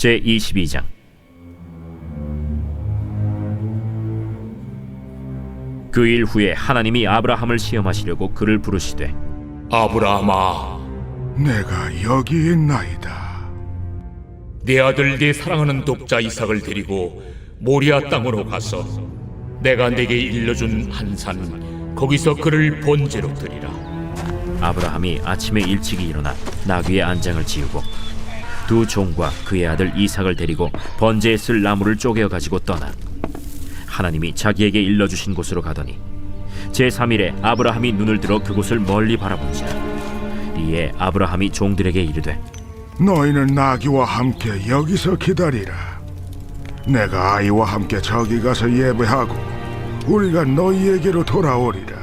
제22장. 그 일 후에 하나님이 아브라함을 시험하시려고 그를 부르시되, 아브라함아, 내가 여기 있나이다. 내 아들 네 사랑하는 독자 이삭을 데리고 모리아 땅으로 가서 내가 네게 일러준 한 산 거기서 그를 번제로 드리라. 아브라함이 아침에 일찍이 일어나 나귀의 안장을 지우고 두 종과 그의 아들 이삭을 데리고 번제에 쓸 나무를 쪼개어 가지고 떠나 하나님이 자기에게 일러주신 곳으로 가더니 제3일에 아브라함이 눈을 들어 그곳을 멀리 바라본지라. 이에 아브라함이 종들에게 이르되, 너희는 나귀와 함께 여기서 기다리라. 내가 아이와 함께 저기 가서 예배하고 우리가 너희에게로 돌아오리라.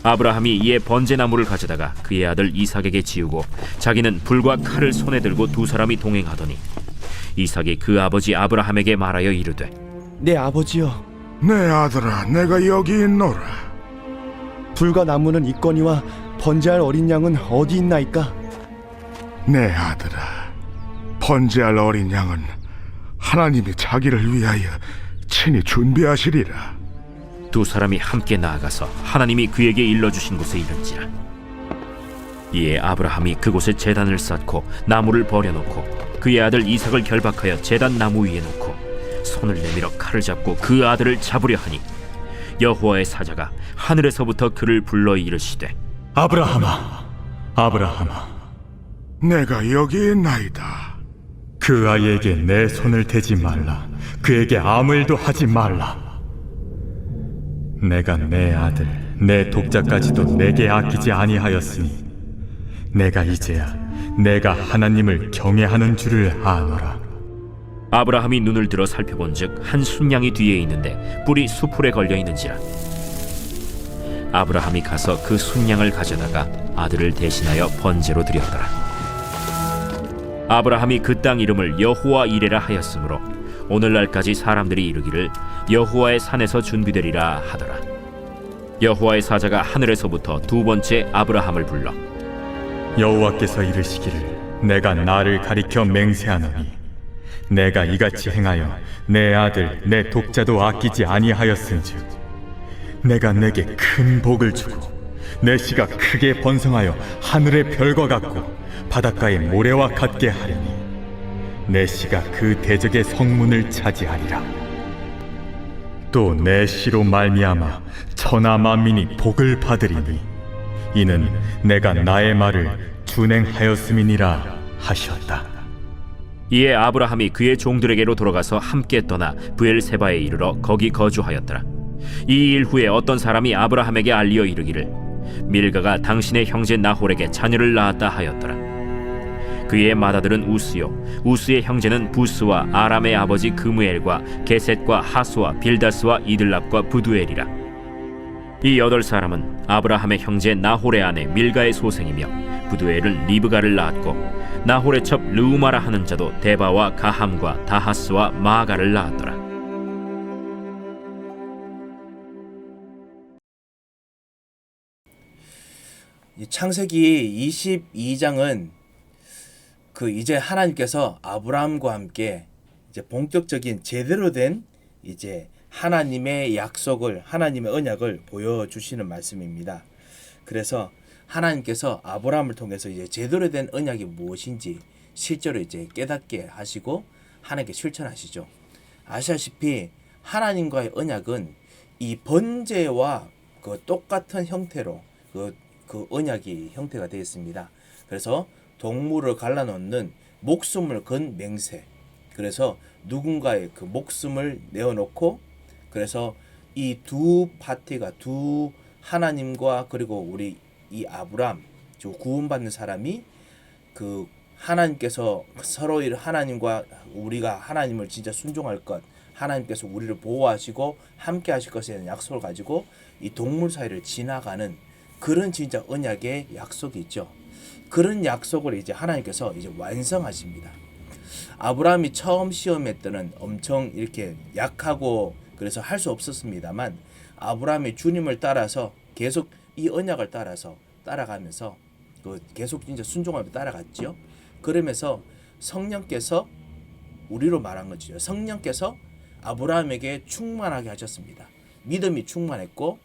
아브라함이 이에 번제나무를 가져다가 그의 아들 이삭에게 지우고 자기는 불과 칼을 손에 들고 두 사람이 동행하더니 이삭이 그 아버지 아브라함에게 말하여 이르되, 내 아버지여, 내 아들아, 내가 여기 있노라. 불과 나무는 있거니와 번제할 어린 양은 어디 있나이까? 내 아들아, 번제할 어린 양은 하나님이 자기를 위하여 친히 준비하시리라. 두 사람이 함께 나아가서 하나님이 그에게 일러주신 곳에 이른지라. 이에 아브라함이 그곳에 제단을 쌓고 나무를 버려놓고 그의 아들 이삭을 결박하여 제단 나무 위에 놓고 손을 내밀어 칼을 잡고 그 아들을 잡으려 하니 여호와의 사자가 하늘에서부터 그를 불러 이르시되, 아브라함아, 아브라함아, 내가 여기 있나이다. 그 아이에게 내 손을 대지 말라. 그에게 아무 일도 하지 말라. 내가 내 아들, 내 독자까지도 내게 아끼지 아니하였으니 내가 이제야 내가 하나님을 경외하는 줄을 아노라. 아브라함이 눈을 들어 살펴본즉 한 순양이 뒤에 있는데 뿔이 수풀에 걸려 있는지라. 아브라함이 가서 그 순양을 가져다가 아들을 대신하여 번제로 드렸더라. 아브라함이 그 땅 이름을 여호와 이레라 하였으므로 오늘날까지 사람들이 이르기를 여호와의 산에서 준비되리라 하더라. 여호와의 사자가 하늘에서부터 두 번째 아브라함을 불러 여호와께서 이르시기를 내가 나를 가리켜 맹세하노니 내가 이같이 행하여 내 아들, 내 독자도 아끼지 아니하였은즉 내가 내게 큰 복을 주고 내 씨가 크게 번성하여 하늘의 별과 같고 바닷가의 모래와 같게 하리니 내 씨가 그 대적의 성문을 차지하리라. 또 내 씨로 말미암아 천하 만민이 복을 받으리니 이는 내가 나의 말을 준행하였음이니라 하셨다. 이에 아브라함이 그의 종들에게로 돌아가서 함께 떠나 브엘세바에 이르러 거기 거주하였더라. 이 일 후에 어떤 사람이 아브라함에게 알리어 이르기를 밀가가 당신의 형제 나홀에게 자녀를 낳았다 하였더라. 그의 맏아들은 우스요, 우스의 형제는 부스와 아람의 아버지 그무엘과 게셋과 하수와 빌다스와 이들랍과 부두엘이라. 이 8사람은 아브라함의 형제 나홀의 아내 밀가의 소생이며 부두엘은 리브가를 낳았고 나홀의 첩 르우마라 하는 자도 데바와 가함과 다하스와 마가를 낳았더라. 이 창세기 22장은 이제 하나님께서 아브라함과 함께 이제 본격적인 제대로 된 이제 하나님의 약속을, 하나님의 언약을 보여주시는 말씀입니다. 그래서 하나님께서 아브라함을 통해서 이제 제대로 된 언약이 무엇인지 실제로 이제 깨닫게 하시고 하나님께 실천하시죠. 아시다시피 하나님과의 언약은 이 번제와 그 똑같은 형태로 그 언약이 형태가 되어 있습니다. 그래서 동물을 갈라놓는 목숨을 건 맹세. 그래서 누군가의 그 목숨을 내어놓고 그래서 이 두 파티가 두 하나님과 그리고 우리 이 아브람 구원받는 사람이 그 하나님께서 서로 하나님과 우리가 하나님을 진짜 순종할 것, 하나님께서 우리를 보호하시고 함께 하실 것에 대한 약속을 가지고 이 동물 사이를 지나가는 그런 진짜 언약의 약속이 있죠. 그런 약속을 이제 하나님께서 이제 완성하십니다. 아브라함이 처음 시험할 때는 엄청 이렇게 약하고 그래서 할 수 없었습니다만 아브라함이 주님을 따라서 계속 이 언약을 따라서 따라가면서 계속 진짜 순종하며 따라갔죠. 그러면서 성령께서 우리로 말한 거죠. 성령께서 아브라함에게 충만하게 하셨습니다. 믿음이 충만했고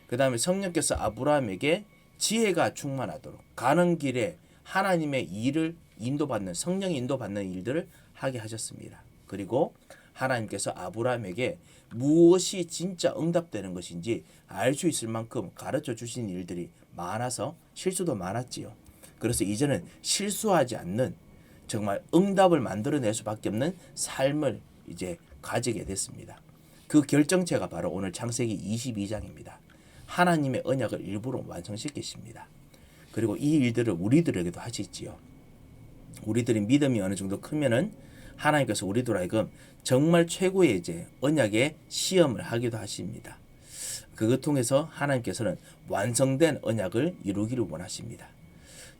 그 다음에 성령께서 아브라함에게 지혜가 충만하도록 가는 길에 하나님의 일을 인도받는 성령이 인도받는 일들을 하게 하셨습니다. 그리고 하나님께서 아브라함에게 무엇이 진짜 응답되는 것인지 알 수 있을 만큼 가르쳐 주신 일들이 많아서 실수도 많았지요. 그래서 이제는 실수하지 않는 정말 응답을 만들어낼 수밖에 없는 삶을 이제 가지게 됐습니다. 그 결정체가 바로 오늘 창세기 22장입니다. 하나님의 언약을 일부러 완성시키십니다. 그리고 이 일들을 우리들에게도 하시지요. 우리들이 믿음이 어느 정도 크면은 하나님께서 우리들 하여금 정말 최고의 이제 언약의 시험을 하기도 하십니다. 그것 통해서 하나님께서는 완성된 언약을 이루기를 원하십니다.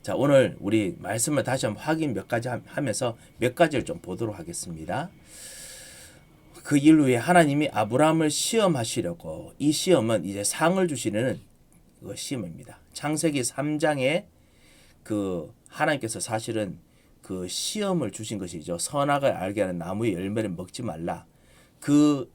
자, 오늘 우리 말씀을 다시 한번 확인 몇 가지 하면서 몇 가지를 좀 보도록 하겠습니다. 그 일 후에 하나님이 아브라함을 시험하시려고 이 시험은 이제 상을 주시는 그 시험입니다. 창세기 3장에 그 하나님께서 사실은 그 시험을 주신 것이죠. 선악을 알게 하는 나무의 열매를 먹지 말라. 그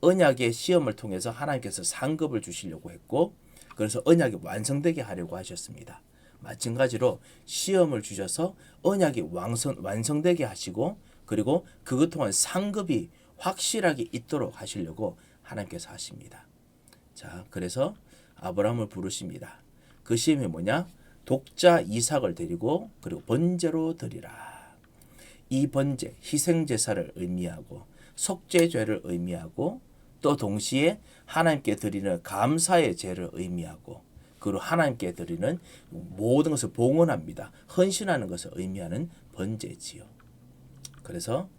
언약의 시험을 통해서 하나님께서 상급을 주시려고 했고 그래서 언약이 완성되게 하려고 하셨습니다. 마찬가지로 시험을 주셔서 언약이 완성되게 하시고 그리고 그것 통한 상급이 확실하게 있도록 하시려고 하나님께서 하십니다. 자, 그래서 아브라함을 부르십니다. 그 시험이 뭐냐? 독자 이삭을 데리고 그리고 번제로 드리라. 이 번제, 희생제사를 의미하고 속죄죄를 의미하고 또 동시에 하나님께 드리는 감사의 제를 의미하고 그리고 하나님께 드리는 모든 것을 봉헌합니다. 헌신하는 것을 의미하는 번제지요. 그래서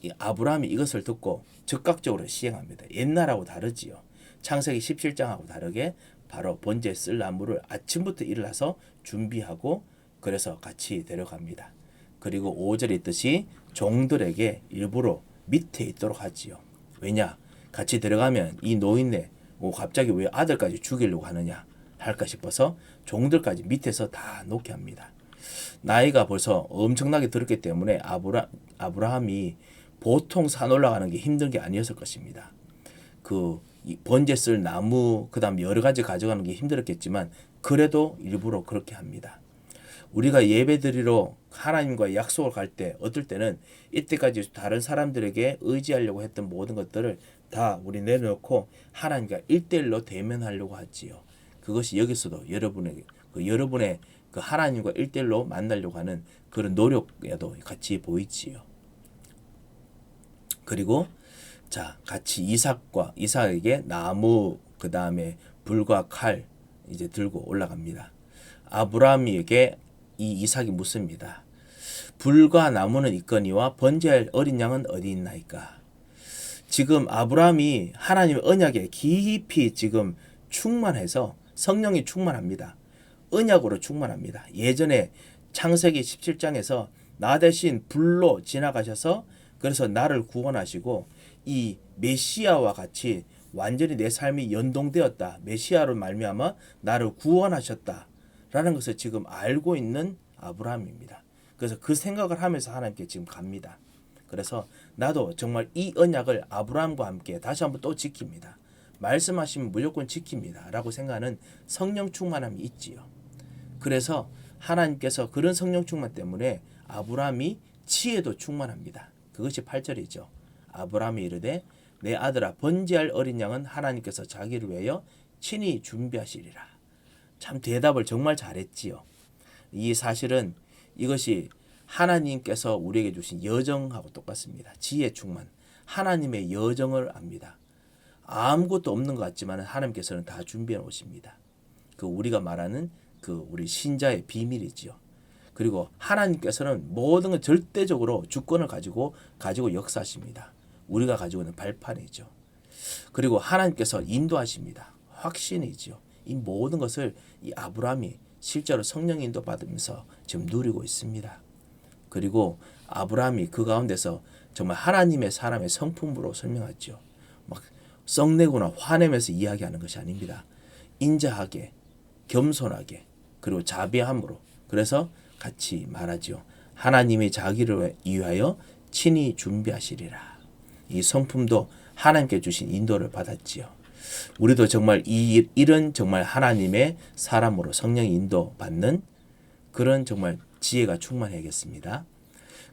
이 아브라함이 이것을 듣고 즉각적으로 시행합니다. 옛날하고 다르지요. 창세기 17장하고 다르게 바로 번제에 쓸 나무를 아침부터 일어나서 준비하고 그래서 같이 데려갑니다. 그리고 5절에 있듯이 종들에게 일부러 밑에 있도록 하지요. 왜냐? 같이 들어가면 이 노인네 갑자기 왜 아들까지 죽이려고 하느냐 할까 싶어서 종들까지 밑에서 다 놓게 합니다. 나이가 벌써 엄청나게 들었기 때문에 아브라함이 보통 산 올라가는 게 힘든 게 아니었을 것입니다. 그 번제 쓸 나무 그다음 여러 가지 가져가는 게 힘들었겠지만 그래도 일부러 그렇게 합니다. 우리가 예배드리러 하나님과의 약속을 갈 때 어떨 때는 이때까지 다른 사람들에게 의지하려고 했던 모든 것들을 다 우리 내려놓고 하나님과 1대1로 대면하려고 하지요. 그것이 여기서도 여러분의 그 하나님과 1대1로 만나려고 하는 그런 노력에도 같이 보이지요. 그리고 자, 같이 이삭에게 나무 그다음에 불과 칼 이제 들고 올라갑니다. 아브라함에게 이 이삭이 묻습니다. 불과 나무는 있거니와 번제할 어린 양은 어디 있나이까? 지금 아브라함이 하나님의 언약에 깊이 지금 충만해서 성령이 충만합니다. 언약으로 충만합니다. 예전에 창세기 17장에서 나 대신 불로 지나가셔서 그래서 나를 구원하시고 이 메시아와 같이 완전히 내 삶이 연동되었다. 메시아로 말미암아 나를 구원하셨다라는 것을 지금 알고 있는 아브라함입니다. 그래서 그 생각을 하면서 하나님께 지금 갑니다. 그래서 나도 정말 이 언약을 아브라함과 함께 다시 한번 또 지킵니다. 말씀하시면 무조건 지킵니다. 라고 생각하는 성령 충만함이 있지요. 그래서 하나님께서 그런 성령 충만 때문에 아브라함이 지혜도 충만합니다. 그것이 8절이죠. 아브라함이 이르되 내 아들아 번제할 어린 양은 하나님께서 자기를 위하여 친히 준비하시리라. 참 대답을 정말 잘했지요. 이 사실은 이것이 하나님께서 우리에게 주신 여정하고 똑같습니다. 지혜 충만. 하나님의 여정을 압니다. 아무것도 없는 것 같지만 하나님께서는 다 준비해 놓으십니다. 그 우리가 말하는 그 우리 신자의 비밀이지요. 그리고 하나님께서는 모든 걸 절대적으로 주권을 가지고 역사하십니다. 우리가 가지고 있는 발판이죠. 그리고 하나님께서 인도하십니다. 확신이죠. 이 모든 것을 이 아브라함이 실제로 성령 인도 받으면서 지금 누리고 있습니다. 그리고 아브라함이 그 가운데서 정말 하나님의 사람의 성품으로 설명하죠. 막 썩내거나 화내면서 이야기하는 것이 아닙니다. 인자하게, 겸손하게, 그리고 자비함으로. 그래서 같이 말하죠. 하나님의 자기를 위하여 친히 준비하시리라. 이 성품도 하나님께 주신 인도를 받았지요. 우리도 정말 이런 정말 하나님의 사람으로 성령 인도 받는 그런 정말 지혜가 충만해야겠습니다.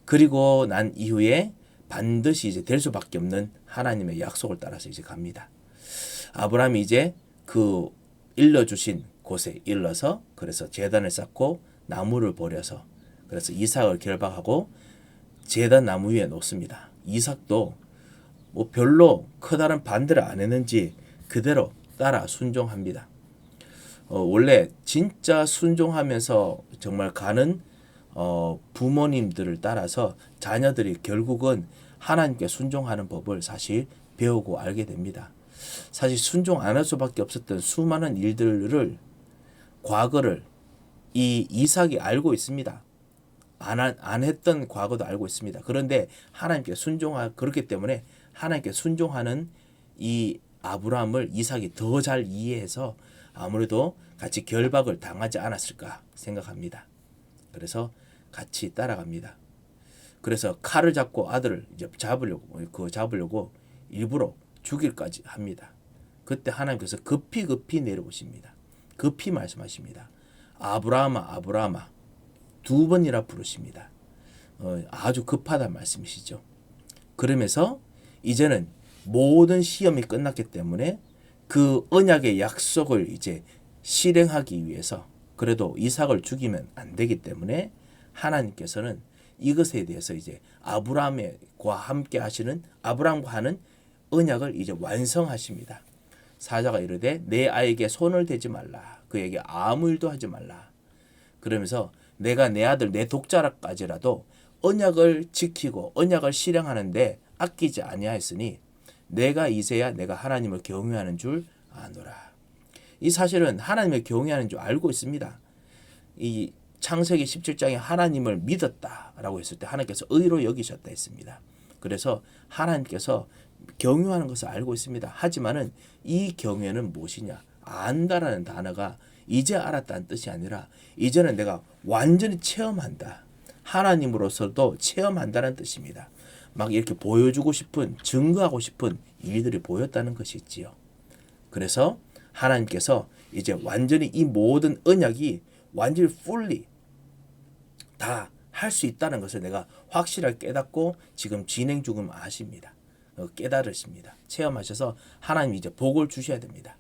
그리고 난 이후에 반드시 이제 될 수밖에 없는 하나님의 약속을 따라서 이제 갑니다. 아브라함이 이제 그 일러주신 곳에 일러서 그래서 제단을 쌓고 나무를 버려서 그래서 이삭을 결박하고 제단 나무 위에 놓습니다. 이삭도 뭐 별로 커다란 반대를 안 했는지 그대로 따라 순종합니다. 원래 진짜 순종하면서 정말 가는 부모님들을 따라서 자녀들이 결국은 하나님께 순종하는 법을 사실 배우고 알게 됩니다. 사실 순종 안 할 수밖에 없었던 수많은 일들을 과거를 이 이삭이 알고 있습니다. 안 했던 과거도 알고 있습니다. 그런데 하나님께 그렇기 때문에 하나님께 순종하는 이 아브라함을 이삭이 더 잘 이해해서 아무래도 같이 결박을 당하지 않았을까 생각합니다. 그래서 같이 따라갑니다. 그래서 칼을 잡고 아들을 이제 잡으려고 일부러 죽일까지 합니다. 그때 하나님께서 급히 내려오십니다. 급히 말씀하십니다. 아브라함아, 아브라함아. 2번이나 부르십니다. 아주 급하다는 말씀이시죠. 그러면서 이제는 모든 시험이 끝났기 때문에 그 언약의 약속을 이제 실행하기 위해서 그래도 이삭을 죽이면 안 되기 때문에 하나님께서는 이것에 대해서 이제 아브라함과 함께 하시는 아브라함과 하는 언약을 이제 완성하십니다. 사자가 이르되 내 아이에게 손을 대지 말라. 그에게 아무 일도 하지 말라. 그러면서 내가 내 아들 내 독자라까지라도 언약을 지키고 언약을 실행하는데 아끼지 아니하였으니 내가 이제야 내가 하나님을 경외하는 줄 아노라. 이 사실은 하나님을 경외하는 줄 알고 있습니다. 이 창세기 17장에 하나님을 믿었다라고 했을 때 하나님께서 의로 여기셨다 했습니다. 그래서 하나님께서 경외하는 것을 알고 있습니다. 하지만은 이 경외는 무엇이냐? 안다라는 단어가 이제 알았다는 뜻이 아니라 이제는 내가 완전히 체험한다. 하나님으로서도 체험한다는 뜻입니다. 막 이렇게 보여주고 싶은 증거하고 싶은 일들이 보였다는 것이 있지요. 그래서 하나님께서 이제 완전히 이 모든 언약이 완전히 fully 다 할 수 있다는 것을 내가 확실하게 깨닫고 지금 진행 중임 아십니다. 깨달으십니다. 체험하셔서 하나님이 이제 복을 주셔야 됩니다.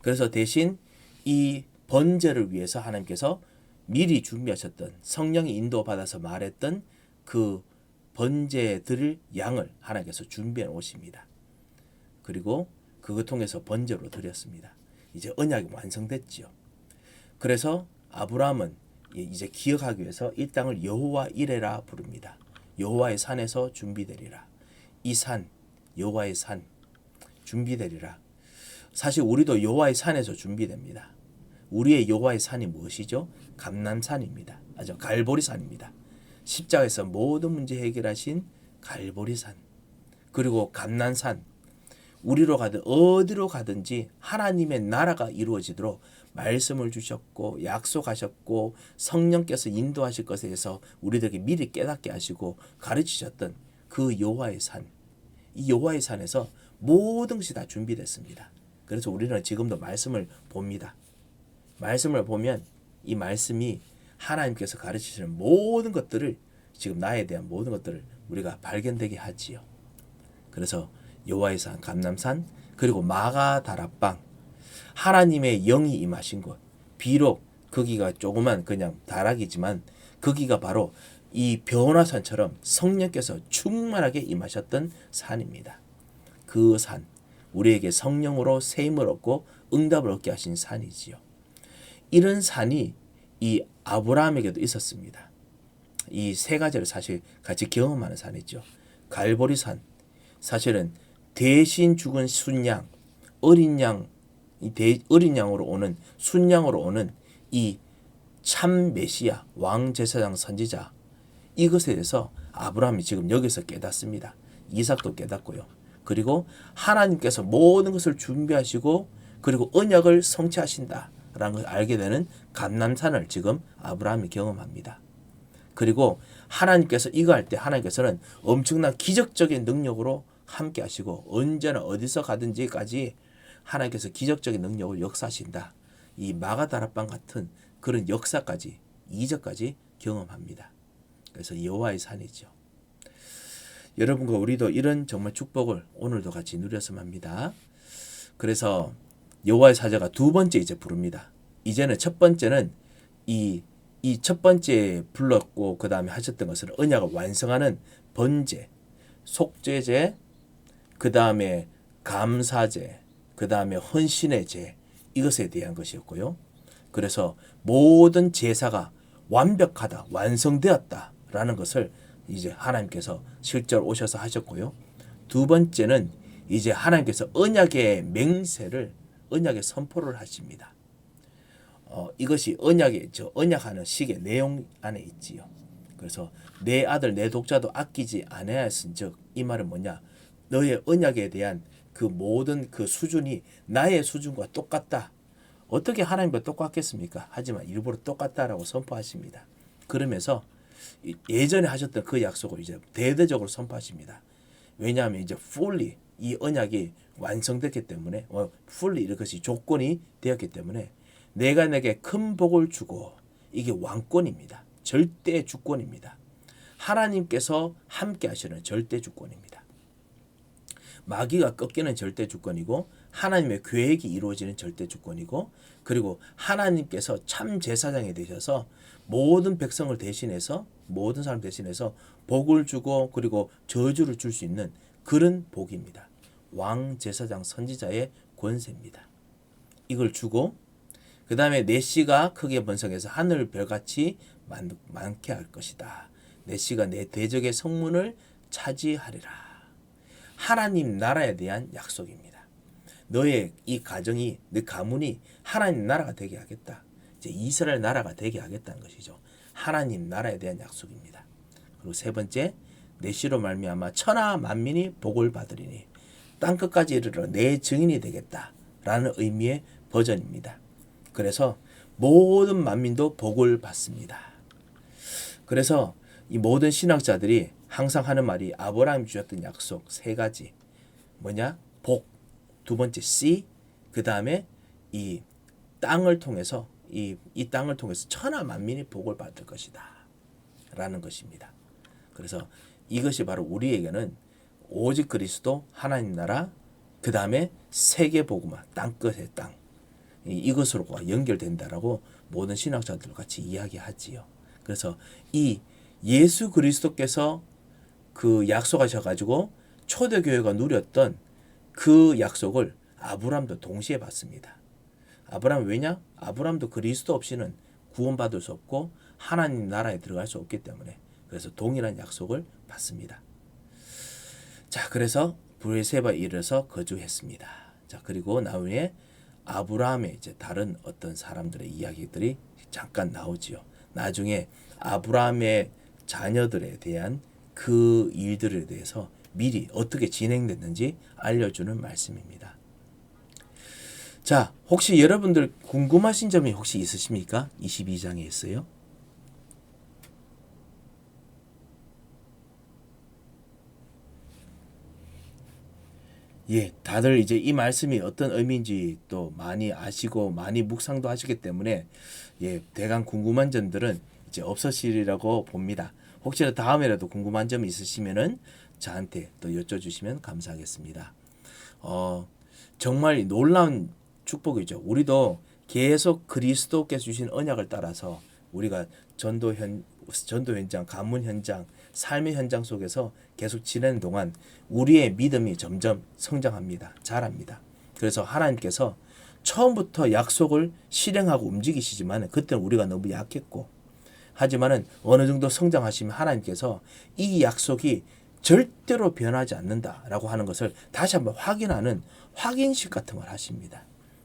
그래서 대신 이 번제를 위해서 하나님께서 미리 준비하셨던 성령이 인도받아서 말했던 그 번제 드릴 양을 하나님께서 준비해 오십니다. 그리고 그거 통해서 번제로 드렸습니다. 이제 언약이 완성됐지요. 그래서 아브라함은 이제 기억하기 위해서 이 땅을 여호와 이레라 부릅니다. 여호와의 산에서 준비되리라. 이 산, 여호와의 산 준비되리라. 사실 우리도 여호와의 산에서 준비됩니다. 우리의 여호와의 산이 무엇이죠? 감람산입니다. 아주 갈보리산입니다. 십자가에서 모든 문제 해결하신 갈보리산. 그리고 감람산. 우리로 가든 어디로 가든지 하나님의 나라가 이루어지도록 말씀을 주셨고 약속하셨고 성령께서 인도하실 것에 대해서 우리들에게 미리 깨닫게 하시고 가르치셨던 그 여호와의 산. 이 여호와의 산에서 모든 것이 다 준비됐습니다. 그래서 우리는 지금도 말씀을 봅니다. 말씀을 보면 이 말씀이 하나님께서 가르치시는 모든 것들을 지금 나에 대한 모든 것들을 우리가 발견되게 하지요. 그래서 여호와의 산, 감람산, 그리고 마가다락방, 하나님의 영이 임하신 곳. 비록 거기가 조그만 그냥 다락이지만 거기가 바로 이 변화산처럼 성령께서 충만하게 임하셨던 산입니다. 그 산, 우리에게 성령으로 세임을 얻고 응답을 얻게 하신 산이지요. 이런 산이 이 아브라함에게도 있었습니다. 이 세 가지를 사실 같이 경험하는 산이죠. 갈보리산, 사실은 대신 죽은 순양, 어린 양으로 오는 순양으로 오는 이 참 메시아, 왕 제사장 선지자, 이것에 대해서 아브라함이 지금 여기서 깨닫습니다. 이삭도 깨닫고요. 그리고 하나님께서 모든 것을 준비하시고 그리고 언약을 성취하신다라는 것을 알게 되는 감람산을 지금 아브라함이 경험합니다. 그리고 하나님께서 이거 할 때 하나님께서는 엄청난 기적적인 능력으로 함께 하시고 언제나 어디서 가든지까지 하나님께서 기적적인 능력을 역사하신다. 이 마가다락방 같은 그런 역사까지 이적까지 경험합니다. 그래서 여호와의 산이죠. 여러분과 우리도 이런 정말 축복을 오늘도 같이 누렸으면 합니다. 그래서 여호와의 사자가 두 번째 이제 부릅니다. 이제는 첫 번째는 이 첫 번째 불렀고 그 다음에 하셨던 것은 언약을 완성하는 번제, 속죄제, 그 다음에 감사제, 그 다음에 헌신의 제, 이것에 대한 것이었고요. 그래서 모든 제사가 완벽하다, 완성되었다라는 것을 이제 하나님께서 실제로 오셔서 하셨고요. 두 번째는 이제 하나님께서 언약의 맹세를, 언약의 선포를 하십니다. 이것이 언약하는 식의 내용 안에 있지요. 그래서 내 아들 내 독자도 아끼지 아니하였은즉, 이 말은 뭐냐? 너의 언약에 대한 그 모든 그 수준이 나의 수준과 똑같다. 어떻게 하나님과 똑같겠습니까? 하지만 일부러 똑같다라고 선포하십니다. 그러면서 예전에 하셨던 그 약속을 이제 대대적으로 선포하십니다. 왜냐하면 이제 fully 이 언약이 완성됐기 때문에 fully 이것이 조건이 되었기 때문에 내가 내게 큰 복을 주고, 이게 왕권입니다. 절대 주권입니다. 하나님께서 함께 하시는 절대 주권입니다. 마귀가 꺾이는 절대 주권이고 하나님의 계획이 이루어지는 절대 주권이고, 그리고 하나님께서 참 제사장이 되셔서 모든 백성을 대신해서, 모든 사람 대신해서 복을 주고 그리고 저주를 줄 수 있는 그런 복입니다. 왕 제사장 선지자의 권세입니다. 이걸 주고 그 다음에 내 씨가 크게 번성해서 하늘 별같이 많게 할 것이다. 내 씨가 내 대적의 성문을 차지하리라. 하나님 나라에 대한 약속입니다. 너의 이 가정이, 너 가문이 하나님 나라가 되게 하겠다. 이제 이스라엘 나라가 되게 하겠다는 것이죠. 하나님 나라에 대한 약속입니다. 그리고 세 번째, 내 씨로 말미암아 천하 만민이 복을 받으리니 땅 끝까지 이르러 내 증인이 되겠다라는 의미의 버전입니다. 그래서 모든 만민도 복을 받습니다. 그래서 이 모든 신학자들이 항상 하는 말이 아브라함이 주셨던 약속 세 가지. 뭐냐? 복. 두 번째 씨. 그 다음에 이 땅을 통해서 이 땅을 통해서 천하 만민이 복을 받을 것이다. 라는 것입니다. 그래서 이것이 바로 우리에게는 오직 그리스도, 하나님 나라, 그 다음에 세계 복음화, 땅끝의 땅. 이것으로 연결된다라고 모든 신학자들 같이 이야기하지요. 그래서 이 예수 그리스도께서 그 약속하셔가지고 초대교회가 누렸던 그 약속을 아브라함도 동시에 받습니다. 아브라함 왜냐? 아브라함도 그리스도 없이는 구원받을 수 없고 하나님 나라에 들어갈 수 없기 때문에, 그래서 동일한 약속을 받습니다. 자, 그래서 브엘세바에 이르러서 거주했습니다. 자, 그리고 나중에 아브라함의 이제 다른 어떤 사람들의 이야기들이 잠깐 나오지요. 나중에 아브라함의 자녀들에 대한 그 일들에 대해서 미리 어떻게 진행됐는지 알려주는 말씀입니다. 자, 혹시 여러분들 궁금하신 점이 혹시 있으십니까? 22장에 있어요. 예, 다들 이제 이 말씀이 어떤 의미인지 또 많이 아시고 많이 묵상도 하시기 때문에 예, 대강 궁금한 점들은 이제 없으시리라고 봅니다. 혹시나 다음에라도 궁금한 점이 있으시면은 저한테 또 여쭤주시면 감사하겠습니다. 정말 놀라운 축복이죠. 우리도 계속 그리스도께서 주신 언약을 따라서 우리가 전도 현장, 가문 현장, 삶의 현장 속에서 계속 지내는 동안 우리의 믿음이 점점 성장합니다. 자랍니다. 그래서 하나님께서 처음부터 약속을 실행하고 움직이시지만 그때는 우리가 너무 약했고, 하지만은 어느 정도 성장하시면 하나님께서 이 약속이 절대로 변하지 않는다라고 하는 것을 다시 한번 확인하는 확인식 같은 걸 하십니다.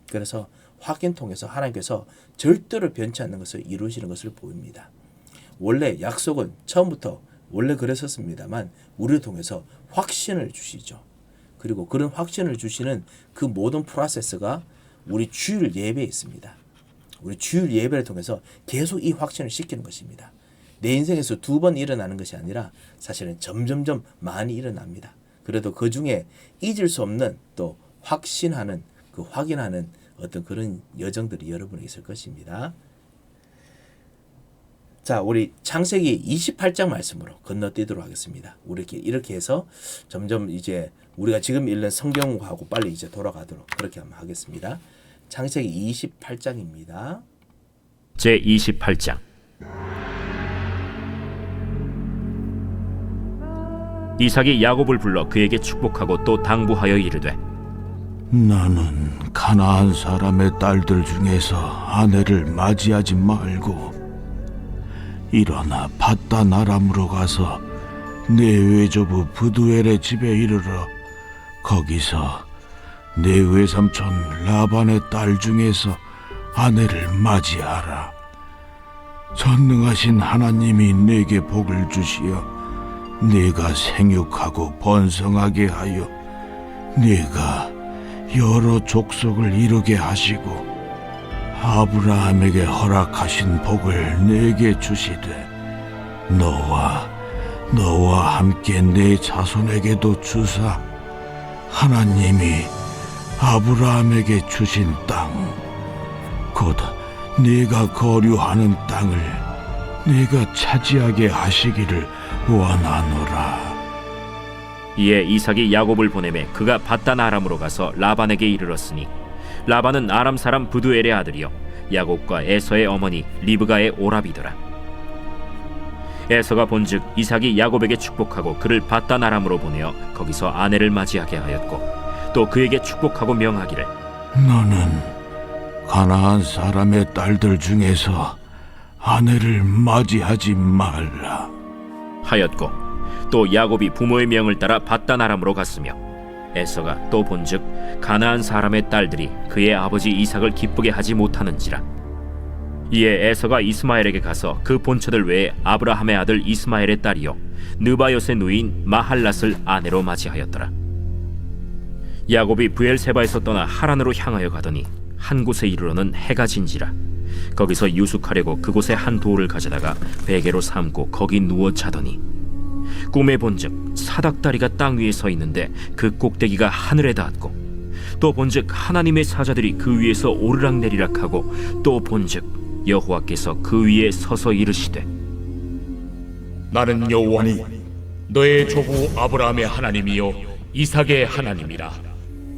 그래서 확인 통해서 하나님께서 절대로 변치 않는 것을 이루시는 것을 보입니다. 원래 약속은 처음부터 원래 그랬었습니다만 우리를 통해서 확신을 주시죠. 그리고 그런 확신을 주시는 그 모든 프로세스가 우리 주일 예배에 있습니다. 우리 주일 예배를 통해서 계속 이 확신을 시키는 것입니다. 내 인생에서 2번 일어나는 것이 아니라 사실은 점점점 많이 일어납니다. 그래도 그 중에 잊을 수 없는 또 확신하는 그 확인하는 어떤 그런 여정들이 여러분에 있을 것입니다. 자, 우리 창세기 28장 말씀으로 건너뛰도록 하겠습니다. 우리 이렇게 해서 점점 이제 우리가 지금 읽는 성경하고 빨리 이제 돌아가도록 그렇게 한번 하겠습니다. 창세기 28장입니다. 제 28장. 이삭이 야곱을 불러 그에게 축복하고 또 당부하여 이르되 나는 가나안 사람의 딸들 중에서 아내를 맞이하지 말고 일어나 밧단 아람으로 가서 내 외조부 브두엘의 집에 이르러 거기서 내 외삼촌 라반의 딸 중에서 아내를 맞이하라. 전능하신 하나님이 내게 복을 주시어 네가 생육하고 번성하게 하여 네가 여러 족속을 이루게 하시고 아브라함에게 허락하신 복을 내게 주시되 너와 함께 내 자손에게도 주사 하나님이 아브라함에게 주신 땅 곧 네가 거류하는 땅을 네가 차지하게 하시기를 원하노라. 이에 이삭이 야곱을 보내매 그가 밧단 아람으로 가서 라반에게 이르렀으니 라반은 아람 사람 브두엘의 아들이요 야곱과 에서의 어머니 리브가의 오라비더라. 에서가 본즉 이삭이 야곱에게 축복하고 그를 밧단 아람으로 보내어 거기서 아내를 맞이하게 하였고 또 그에게 축복하고 명하기를 너는 가나안 사람의 딸들 중에서 아내를 맞이하지 말라. 하였고 또 야곱이 부모의 명을 따라 밧단 아람으로 갔으며 에서가 또 본즉 가나안 사람의 딸들이 그의 아버지 이삭을 기쁘게 하지 못하는지라. 이에 에서가 이스마엘에게 가서 그 본처들 외에 아브라함의 아들 이스마엘의 딸이요 느바요의 누이인 마할랏을 아내로 맞이하였더라. 야곱이 브엘세바에서 떠나 하란으로 향하여 가더니 한 곳에 이르러는 해가 진지라. 거기서 유숙하려고 그곳에 한 돌을 가져다가 베개로 삼고 거기 누워 자더니 꿈에 본즉 사닥다리가 땅 위에 서 있는데 그 꼭대기가 하늘에 닿았고 또 본즉 하나님의 사자들이 그 위에서 오르락내리락하고 또 본즉 여호와께서 그 위에 서서 이르시되 나는 여호와니 너의 조부 아브라함의 하나님이요 이삭의 하나님이라.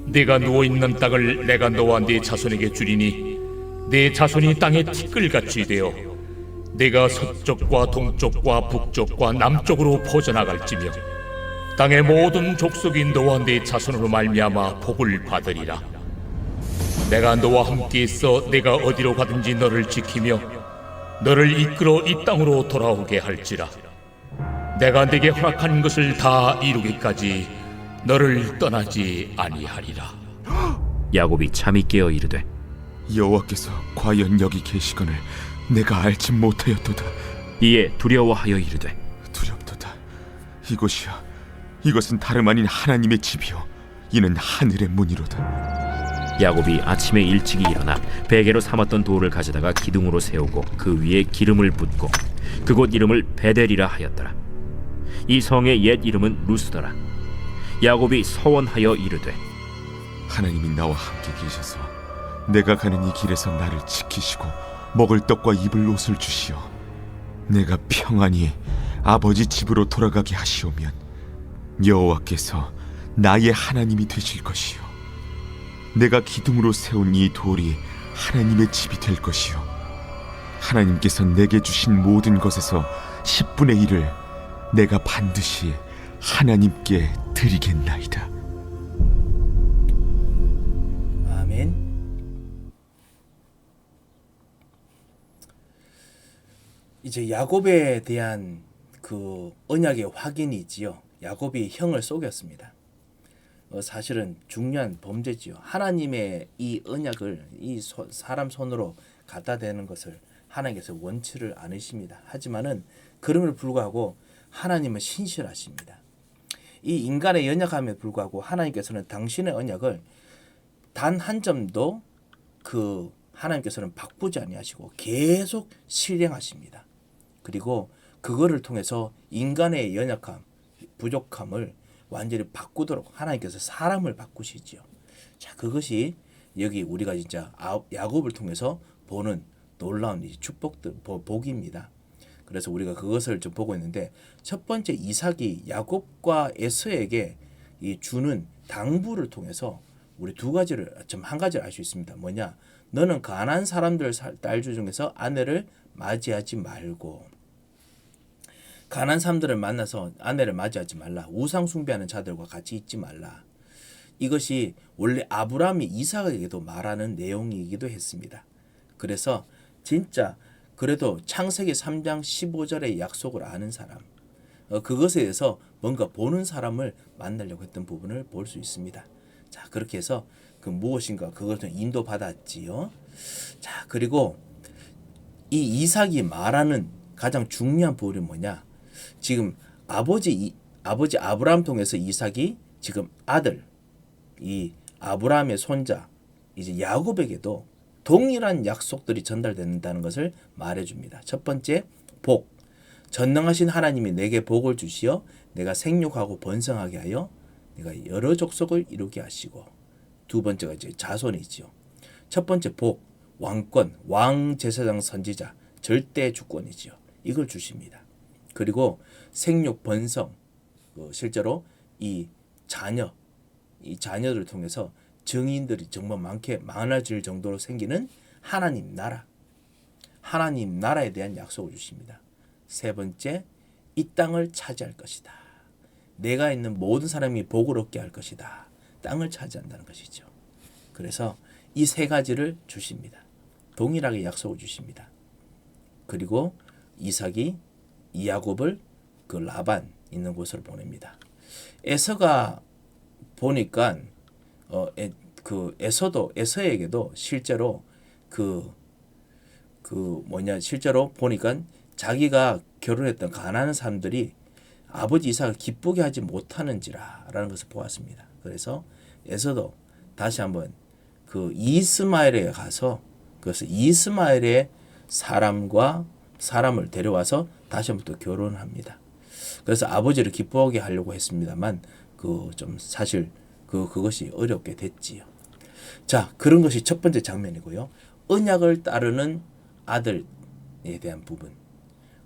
네가 누워있는 땅을 내가 너와 네 자손에게 주리니 네 자손이 땅에 티끌같이 되어 네가 서쪽과 동쪽과 북쪽과 남쪽으로 퍼져나갈지며 땅의 모든 족속이 너와 네 자손으로 말미암아 복을 받으리라. 내가 너와 함께 있어 내가 어디로 가든지 너를 지키며 너를 이끌어 이 땅으로 돌아오게 할지라. 내가 네게 허락한 것을 다 이루기까지 너를 떠나지 아니하리라. 야곱이 잠이 깨어 이르되 여호와께서 과연 여기 계시거늘 내가 알지 못하였도다. 이에 두려워하여 이르되 두렵도다. 이곳이야, 이것은 다름 아닌 하나님의 집이요 이는 하늘의 문이로다. 야곱이 아침에 일찍이 일어나 베개로 삼았던 돌을 가져다가 기둥으로 세우고 그 위에 기름을 붓고 그곳 이름을 베델이라 하였더라. 이 성의 옛 이름은 루스더라. 야곱이 서원하여 이르되 하나님이 나와 함께 계셔서 내가 가는 이 길에서 나를 지키시고 먹을 떡과 입을 옷을 주시어 내가 평안히 아버지 집으로 돌아가게 하시오면 여호와께서 나의 하나님이 되실 것이요 내가 기둥으로 세운 이 돌이 하나님의 집이 될 것이요 하나님께서 내게 주신 모든 것에서 10분의 1을 내가 반드시 하나님께 드리겠나이다. 아멘. 이제 야곱에 대한 그 언약의 확인이 있지요. 야곱이 형을 속였습니다. 사실은 중요한 범죄지요. 하나님의 이 언약을 사람 손으로 갖다 대는 것을 하나님께서 원치를 않으십니다. 하지만은 그럼에도 불구하고 하나님은 신실하십니다. 이 인간의 연약함에 불구하고 하나님께서는 당신의 언약을 단 한 점도 하나님께서는 바꾸지 아니하시고 계속 실행하십니다. 그리고 그거를 통해서 인간의 연약함, 부족함을 완전히 바꾸도록 하나님께서 사람을 바꾸시지요. 자, 그것이 여기 우리가 진짜 야곱을 통해서 보는 놀라운 축복들, 복입니다. 그래서 우리가 그것을 좀 보고 있는데, 첫 번째 이삭이 야곱과 에서에게 이 주는 당부를 통해서 우리 한 가지를 알 수 있습니다. 뭐냐? 너는 가난한 사람들 딸주 중에서 아내를 맞이하지 말고, 가난한 사람들을 만나서 아내를 맞이하지 말라. 우상 숭배하는 자들과 같이 있지 말라. 이것이 원래 아브라함이 이삭에게도 말하는 내용이기도 했습니다. 그래서 진짜 그래도 창세기 3장 15절의 약속을 아는 사람, 그것에 대해서 뭔가 보는 사람을 만나려고 했던 부분을 볼 수 있습니다. 자, 그렇게 해서 그 무엇인가 그걸 좀 인도받았지요. 자, 그리고 이 이삭이 말하는 가장 중요한 부분이 뭐냐? 지금 아버지 아브라함 통해서 이삭이 지금 아들, 이 아브라함의 손자 이제 야곱에게도 동일한 약속들이 전달된다는 것을 말해줍니다. 첫 번째, 복. 전능하신 하나님이 내게 복을 주시어 내가 생육하고 번성하게 하여 내가 여러 족속을 이루게 하시고, 두 번째가 이제 자손이지요. 첫 번째 복, 왕권, 왕 제사장 선지자, 절대 주권이지요. 이걸 주십니다. 그리고 생육 번성, 실제로 이 자녀들을 통해서 증인들이 정말 많아질 정도로 생기는 하나님 나라에 대한 약속을 주십니다. 세 번째, 이 땅을 차지할 것이다. 내가 있는 모든 사람이 복을 얻게 할 것이다. 땅을 차지한다는 것이죠. 그래서 이 세 가지를 주십니다. 동일하게 약속을 주십니다. 그리고 이삭이 이 야곱을 그 라반 있는 곳으로 보냅니다. 에서가 보니까 에서에게도 실제로 실제로 보니까 자기가 결혼했던 가난한 사람들이 아버지 이삭을 기쁘게 하지 못하는지라라는 것을 보았습니다. 그래서 에서도 다시 한번 그 이스마엘에 가서, 그래서 이스마엘의 사람을 데려와서 다시 한번 또 결혼합니다. 그래서 아버지를 기뻐하게 하려고 했습니다만 그것이 어렵게 됐지요. 자, 그런 것이 첫 번째 장면이고요. 언약을 따르는 아들에 대한 부분,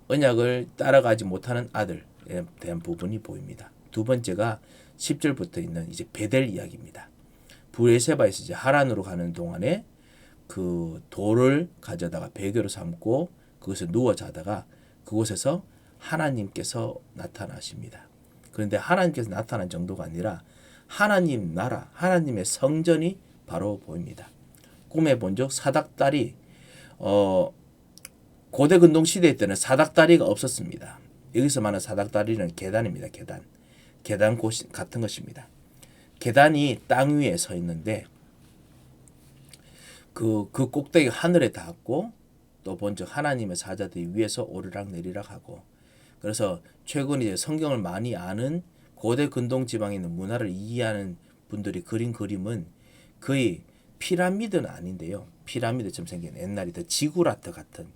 언약을 따라가지 못하는 아들에 대한 부분이 보입니다. 두 번째가 10절부터 있는 이제 베델 이야기입니다. 브에세바에서 이제 하란으로 가는 동안에 그 돌을 가져다가 베개로 삼고 그것에 누워 자다가 그곳에서 하나님께서 나타나십니다. 그런데 하나님께서 나타난 정도가 아니라 하나님 나라, 하나님의 성전이 바로 보입니다. 꿈에 본적 사닥다리, 고대 근동 시대 때는 사닥다리가 없었습니다. 여기서 말하는 사닥다리는 계단입니다. 계단 같은 것입니다. 계단이 땅 위에 서 있는데 그 꼭대기 하늘에 닿았고, 또 본적 하나님의 사자들이 위에서 오르락 내리락 하고, 그래서 최근 이제 성경을 많이 아는 고대 근동 지방에 있는 문화를 이해하는 분들이 그린 그림은 거의 피라미드는 아닌데요. 피라미드처럼 생긴 옛날에 지구라트 같은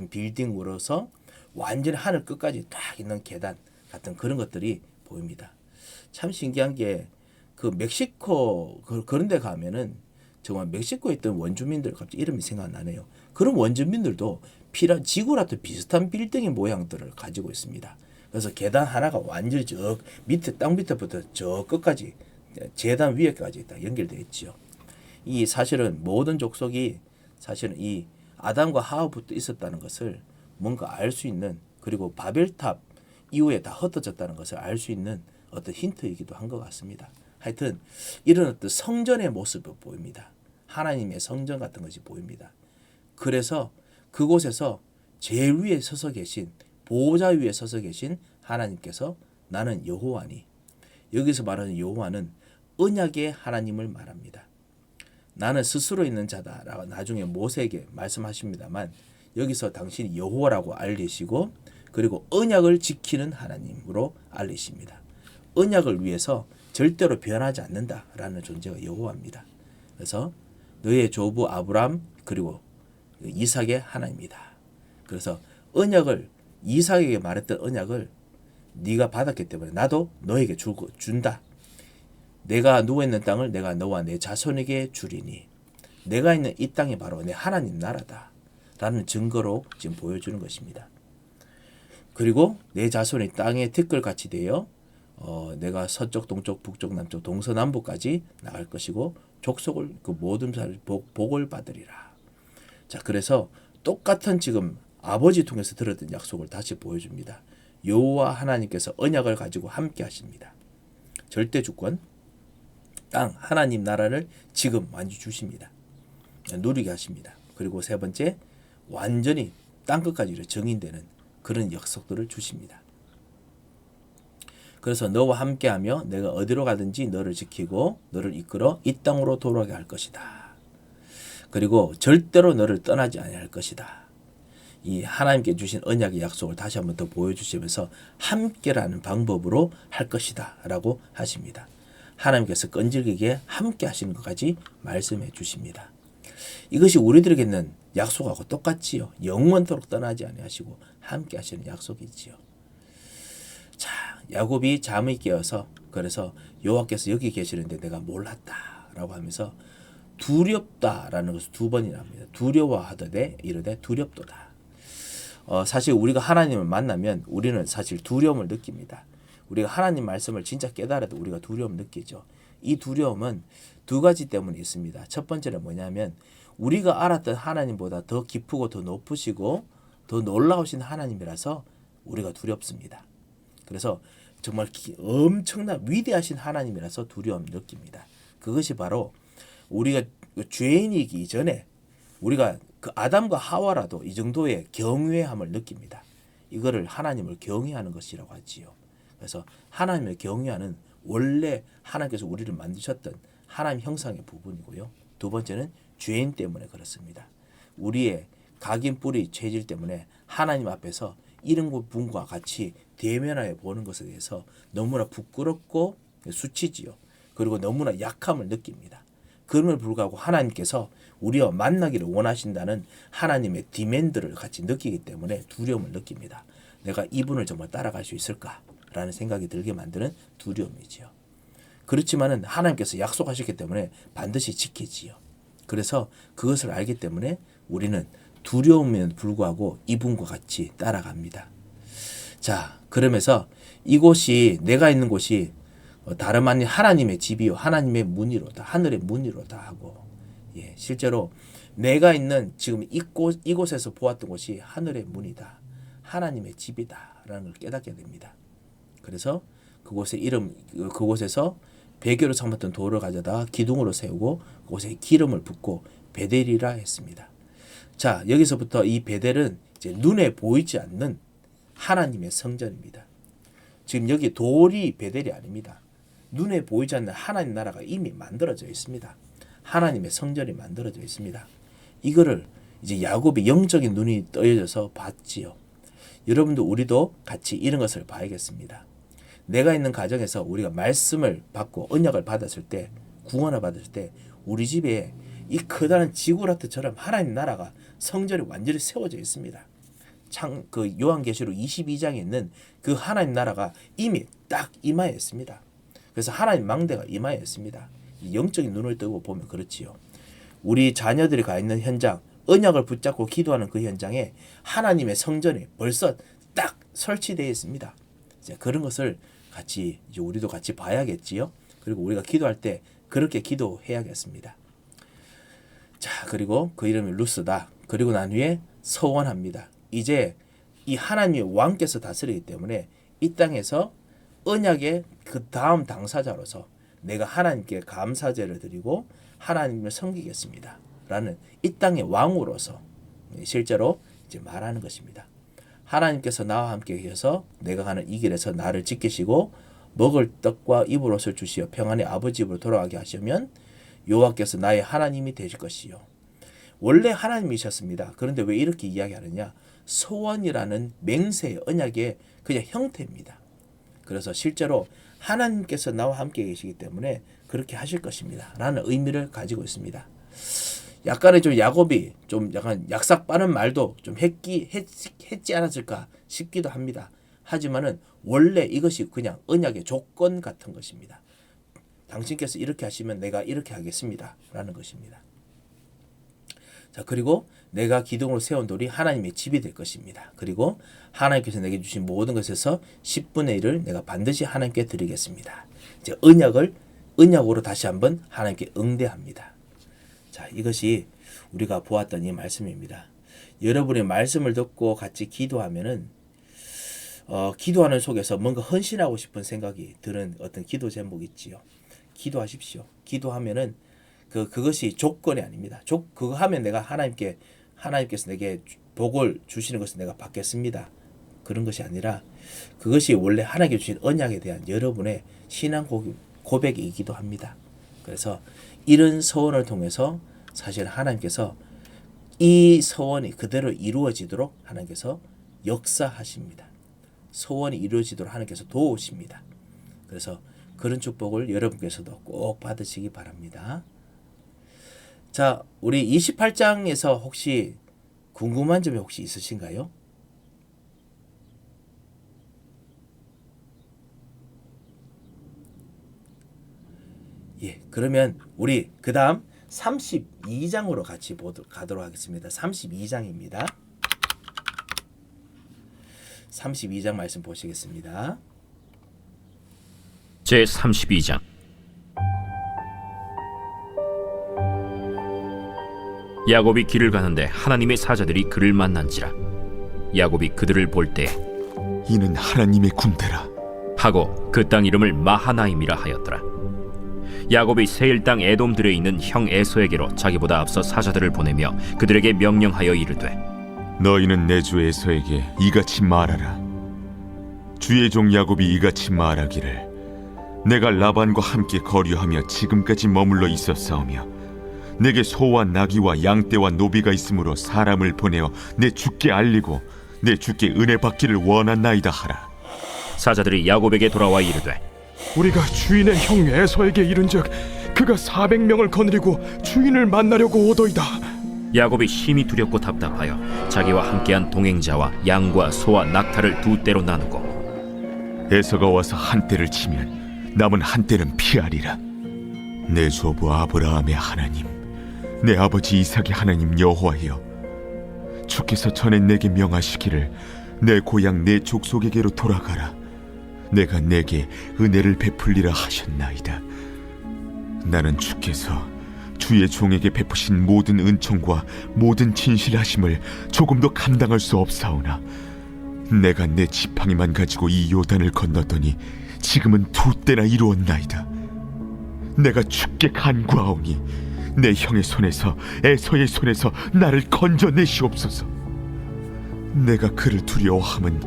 빌딩으로서 완전히 하늘 끝까지 딱 있는 계단 같은 그런 것들이 보입니다. 참 신기한 게 그 멕시코 그런 데 가면은 정말 멕시코에 있던 원주민들 갑자기 이름이 생각나네요. 그런 원주민들도 지구라트 비슷한 빌딩의 모양들을 가지고 있습니다. 그래서 계단 하나가 완전히 저 밑에 땅 밑에부터 저 끝까지 제단 위에까지 다 연결되어 있지요. 이 사실은 모든 족속이 사실은 이 아담과 하와부터 있었다는 것을 뭔가 알 수 있는, 그리고 바벨탑 이후에 다 흩어졌다는 것을 알 수 있는 어떤 힌트이기도 한 것 같습니다. 하여튼 이런 어떤 성전의 모습이 보입니다. 하나님의 성전 같은 것이 보입니다. 그래서 그곳에서 제일 위에 서서 계신, 보호자 위에 서서 계신 하나님께서 나는 여호와니, 여기서 말하는 여호와는 언약의 하나님을 말합니다. 나는 스스로 있는 자다라고 나중에 모세에게 말씀하십니다만, 여기서 당신이 여호와라고 알리시고, 그리고 언약을 지키는 하나님으로 알리십니다. 언약을 위해서 절대로 변하지 않는다라는 존재가 여호와입니다. 그래서 너의 조부 아브람 그리고 이삭의 하나님이다. 그래서 언약을 이삭에게 말했던 언약을 네가 받았기 때문에 나도 너에게 준다. 내가 누워 있는 땅을 내가 너와 내 자손에게 주리니 내가 있는 이 땅이 바로 내 하나님 나라다 라는 증거로 지금 보여주는 것입니다. 그리고 내 자손이 땅에 티끌같이 되어 내가 서쪽 동쪽 북쪽 남쪽 동서남북까지 나갈 것이고 족속을 그 모든 사람이 복을 받으리라. 자, 그래서 똑같은 지금 아버지 통해서 들었던 약속을 다시 보여줍니다. 여호와 하나님께서 언약을 가지고 함께 하십니다. 절대 주권, 땅, 하나님 나라를 지금 완전히 주십니다. 누리게 하십니다. 그리고 세 번째, 완전히 땅끝까지 정인되는 그런 약속들을 주십니다. 그래서 너와 함께하며 내가 어디로 가든지 너를 지키고 너를 이끌어 이 땅으로 돌아오게 할 것이다. 그리고 절대로 너를 떠나지 아니할 것이다. 이 하나님께 주신 언약의 약속을 다시 한번 더 보여주시면서 함께라는 방법으로 할 것이다 라고 하십니다. 하나님께서 끈질기게 함께 하시는 것까지 말씀해 주십니다. 이것이 우리들에게는 약속하고 똑같지요. 영원토록 떠나지 아니하시고 함께 하시는 약속이지요. 자, 야곱이 잠이 깨어서 그래서 여호와께서 여기 계시는데 내가 몰랐다라고 하면서 두렵다라는 것을 두 번이나 합니다. 두려워하더되 이르되 두렵도다. 사실 우리가 하나님을 만나면 우리는 사실 두려움을 느낍니다. 우리가 하나님 말씀을 진짜 깨달아도 우리가 두려움을 느끼죠. 이 두려움은 두 가지 때문에 있습니다. 첫 번째는 뭐냐면 우리가 알았던 하나님보다 더 깊고 더 높으시고 더 놀라우신 하나님이라서 우리가 두렵습니다. 그래서 정말 엄청난 위대하신 하나님이라서 두려움 느낍니다. 그것이 바로 우리가 죄인이기 이전에 우리가 그 아담과 하와라도 이 정도의 경외함을 느낍니다. 이거를 하나님을 경외하는 것이라고 하지요. 그래서 하나님을 경외하는 원래 하나님께서 우리를 만드셨던 하나님 형상의 부분이고요. 두 번째는 죄인 때문에 그렇습니다. 우리의 각인 뿌리 체질 때문에 하나님 앞에서 이런 분과 같이 대면하여 보는 것에 대해서 너무나 부끄럽고 수치지요. 그리고 너무나 약함을 느낍니다. 그럼에도 불구하고 하나님께서 우리와 만나기를 원하신다는 하나님의 디맨드를 같이 느끼기 때문에 두려움을 느낍니다. 내가 이분을 정말 따라갈 수 있을까라는 생각이 들게 만드는 두려움이지요. 그렇지만은 하나님께서 약속하셨기 때문에 반드시 지키지요. 그래서 그것을 알기 때문에 우리는 두려움에도 불구하고 이분과 같이 따라갑니다. 자, 그러면서 이곳이 내가 있는 곳이 다름 아닌 하나님의 집이요 하나님의 문이로다 하늘의 문이로다 하고 실제로 내가 있는 지금 이곳에서 보았던 곳이 하늘의 문이다 하나님의 집이다 라는 걸 깨닫게 됩니다. 그래서 그곳에서 베개로 삼았던 돌을 가져다가 기둥으로 세우고 그곳에 기름을 붓고 베델이라 했습니다. 자, 여기서부터 이 베델은 이제 눈에 보이지 않는 하나님의 성전입니다. 지금 여기 돌이 베델이 아닙니다. 눈에 보이지 않는 하나님 나라가 이미 만들어져 있습니다. 하나님의 성전이 만들어져 있습니다. 이거를 이제 야곱이 영적인 눈이 떠여져서 봤지요. 여러분도 우리도 같이 이런 것을 봐야겠습니다. 내가 있는 가정에서 우리가 말씀을 받고 언약을 받았을 때, 구원을 받았을 때 우리 집에 이 커다란 지구라트처럼 하나님 나라가 성전이 완전히 세워져 있습니다. 그 요한계시록 22장에 있는 그 하나님 나라가 이미 딱 임하여 있습니다. 그래서 하나님 망대가 임하여 있습니다. 영적인 눈을 뜨고 보면 그렇지요. 우리 자녀들이 가 있는 현장, 언약을 붙잡고 기도하는 그 현장에 하나님의 성전이 벌써 딱 설치되어 있습니다. 이제 그런 것을 같이 이제 우리도 같이 봐야겠지요. 그리고 우리가 기도할 때 그렇게 기도해야겠습니다. 자, 그리고 그 이름이 루스다. 그리고 난 후에 서원합니다. 이제 이 하나님의 왕께서 다스리기 때문에 이 땅에서 언약의 그 다음 당사자로서 내가 하나님께 감사제를 드리고 하나님을 섬기겠습니다. 라는 이 땅의 왕으로서 실제로 이제 말하는 것입니다. 하나님께서 나와 함께 계셔서 내가 가는 이 길에서 나를 지키시고 먹을 떡과 입을 옷을 주시어 평안히 아버지 집으로 돌아가게 하시면 여호와께서 나의 하나님이 되실 것이요. 원래 하나님이셨습니다. 그런데 왜 이렇게 이야기하느냐? 소원이라는 맹세의 언약의 그냥 형태입니다. 그래서 실제로 하나님께서 나와 함께 계시기 때문에 그렇게 하실 것입니다. 라는 의미를 가지고 있습니다. 약간의 좀 야곱이 좀 약간 약삭 빠른 말도 좀 했지 않았을까 싶기도 합니다. 하지만은 원래 이것이 그냥 언약의 조건 같은 것입니다. 당신께서 이렇게 하시면 내가 이렇게 하겠습니다. 라는 것입니다. 자, 그리고 내가 기둥으로 세운 돌이 하나님의 집이 될 것입니다. 그리고 하나님께서 내게 주신 모든 것에서 10분의 1을 내가 반드시 하나님께 드리겠습니다. 이제 언약으로 다시 한번 하나님께 응대합니다. 자, 이것이 우리가 보았던 이 말씀입니다. 여러분의 말씀을 듣고 같이 기도하면은 기도하는 속에서 뭔가 헌신하고 싶은 생각이 드는 어떤 기도 제목이 있지요. 기도하십시오. 기도하면은 그것이 조건이 아닙니다. 그거 하면 내가 하나님께서 내게 복을 주시는 것을 내가 받겠습니다. 그런 것이 아니라 그것이 원래 하나님께 주신 언약에 대한 여러분의 신앙 고백이기도 합니다. 그래서 이런 서원을 통해서 사실 하나님께서 이 서원이 그대로 이루어지도록 하나님께서 역사하십니다. 소원이 이루어지도록 하나님께서 도우십니다. 그래서 그런 축복을 여러분께서도 꼭 받으시기 바랍니다. 자, 우리 28장에서 혹시 궁금한 점이 혹시 있으신가요? 예, 그러면 우리 그 다음 32장으로 같이 가도록 하겠습니다. 32장입니다. 32장 말씀 보시겠습니다. 제 32장. 야곱이 길을 가는데 하나님의 사자들이 그를 만난지라. 야곱이 그들을 볼 때 이는 하나님의 군대라. 하고 그 땅 이름을 마하나임이라 하였더라. 야곱이 세일 땅 에돔들에 있는 형 에서에게로 자기보다 앞서 사자들을 보내며 그들에게 명령하여 이르되 너희는 내 주 에서에게 이같이 말하라. 주의 종 야곱이 이같이 말하기를 내가 라반과 함께 거류하며 지금까지 머물러 있었사오며 내게 소와 나귀와 양떼와 노비가 있으므로 사람을 보내어 내 주께 알리고 내 주께 은혜 받기를 원하나이다 하라. 사자들이 야곱에게 돌아와 이르되 우리가 주인의 형 에서에게 이른즉 그가 400명을 거느리고 주인을 만나려고 오더이다. 야곱이 심히 두렵고 답답하여 자기와 함께한 동행자와 양과 소와 낙타를 두 떼로 나누고 에서가 와서 한 떼를 치면 남은 한 떼는 피하리라. 내 조부 아브라함의 하나님, 내 아버지 이삭의 하나님 여호와여, 주께서 전에 내게 명하시기를 내 고향 내 족속에게로 돌아가라. 내가 내게 은혜를 베풀리라 하셨나이다. 나는 주께서 주의 종에게 베푸신 모든 은총과 모든 진실하심을 조금도 감당할 수 없사오나 내가 내 지팡이만 가지고 이 요단을 건넜더니 지금은 두 때나 이루었나이다. 내가 주께 간구하오니 내 형의 손에서 에서의 손에서 나를 건져내시옵소서. 내가 그를 두려워함은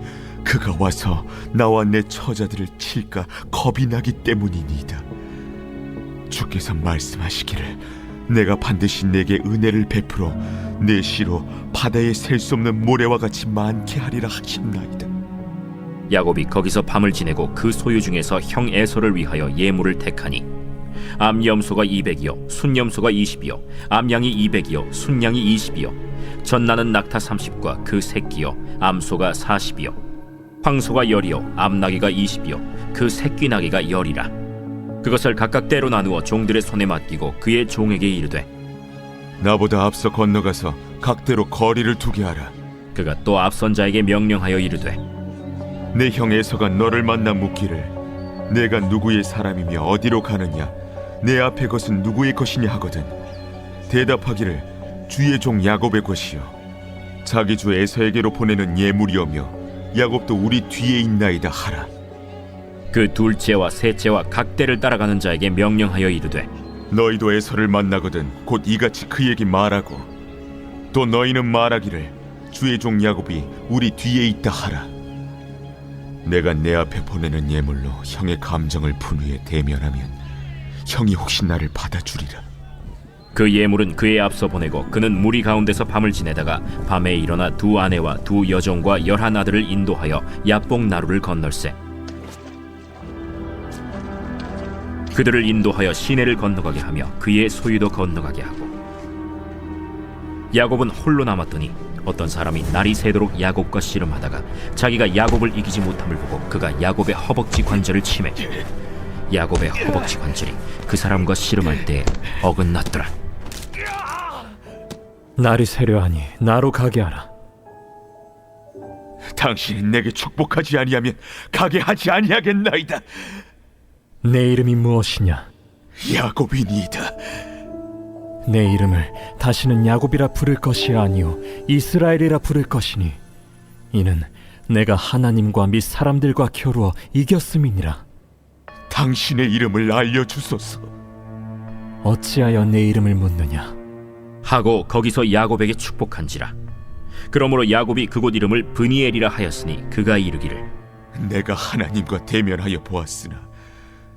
그가 와서 나와 내 처자들을 칠까 겁이 나기 때문이니이다. 주께서 말씀하시기를 내가 반드시 내게 은혜를 베풀어 내 시로 바다에 셀 수 없는 모래와 같이 많게 하리라 하셨나이다. 야곱이 거기서 밤을 지내고 그 소유 중에서 형 에서를 위하여 예물을 택하니 암염소가 200이요 순염소가 20이요 암양이 200이요 순양이 20이요 젖나는 낙타 30과 그 새끼요 암소가 40이요 황소가 10이요 암나귀가 20이요 그 새끼 나귀가 10이라. 그것을 각각 때로 나누어 종들의 손에 맡기고 그의 종에게 이르되 나보다 앞서 건너가서 각대로 거리를 두게 하라. 그가 또 앞선 자에게 명령하여 이르되 내 형 에서가 너를 만나 묻기를 내가 누구의 사람이며 어디로 가느냐 내 앞에 것은 누구의 것이냐 하거든 대답하기를 주의 종 야곱의 것이요 자기 주 에서에게로 보내는 예물이오며 야곱도 우리 뒤에 있나이다 하라. 그 둘째와 셋째와 각대를 따라가는 자에게 명령하여 이르되 너희도 에서를 만나거든 곧 이같이 그에게 말하고 또 너희는 말하기를 주의 종 야곱이 우리 뒤에 있다 하라. 내가 내 앞에 보내는 예물로 형의 감정을 분후에 대면하면 형이 혹시 나를 받아주리라. 그 예물은 그의 앞서 보내고 그는 무리 가운데서 밤을 지내다가 밤에 일어나 두 아내와 두 여종과 11아들을 인도하여 야복 나루를 건널세. 그들을 인도하여 시내를 건너가게 하며 그의 소유도 건너가게 하고 야곱은 홀로 남았더니 어떤 사람이 날이 새도록 야곱과 씨름하다가 자기가 야곱을 이기지 못함을 보고 그가 야곱의 허벅지 관절을 치매 야곱의 허벅지 관절이 그 사람과 씨름할 때 어긋났더라. 날이 새려하니 나로 가게 하라. 당신이 내게 축복하지 아니하면 가게 하지 아니하겠나이다. 내 이름이 무엇이냐? 야곱이니이다. 내 이름을 다시는 야곱이라 부를 것이 아니요 이스라엘이라 부를 것이니 이는 내가 하나님과 및 사람들과 겨루어 이겼음이니라. 당신의 이름을 알려주소서. 어찌하여 내 이름을 묻느냐? 하고 거기서 야곱에게 축복한지라. 그러므로 야곱이 그곳 이름을 브니엘이라 하였으니 그가 이르기를 내가 하나님과 대면하여 보았으나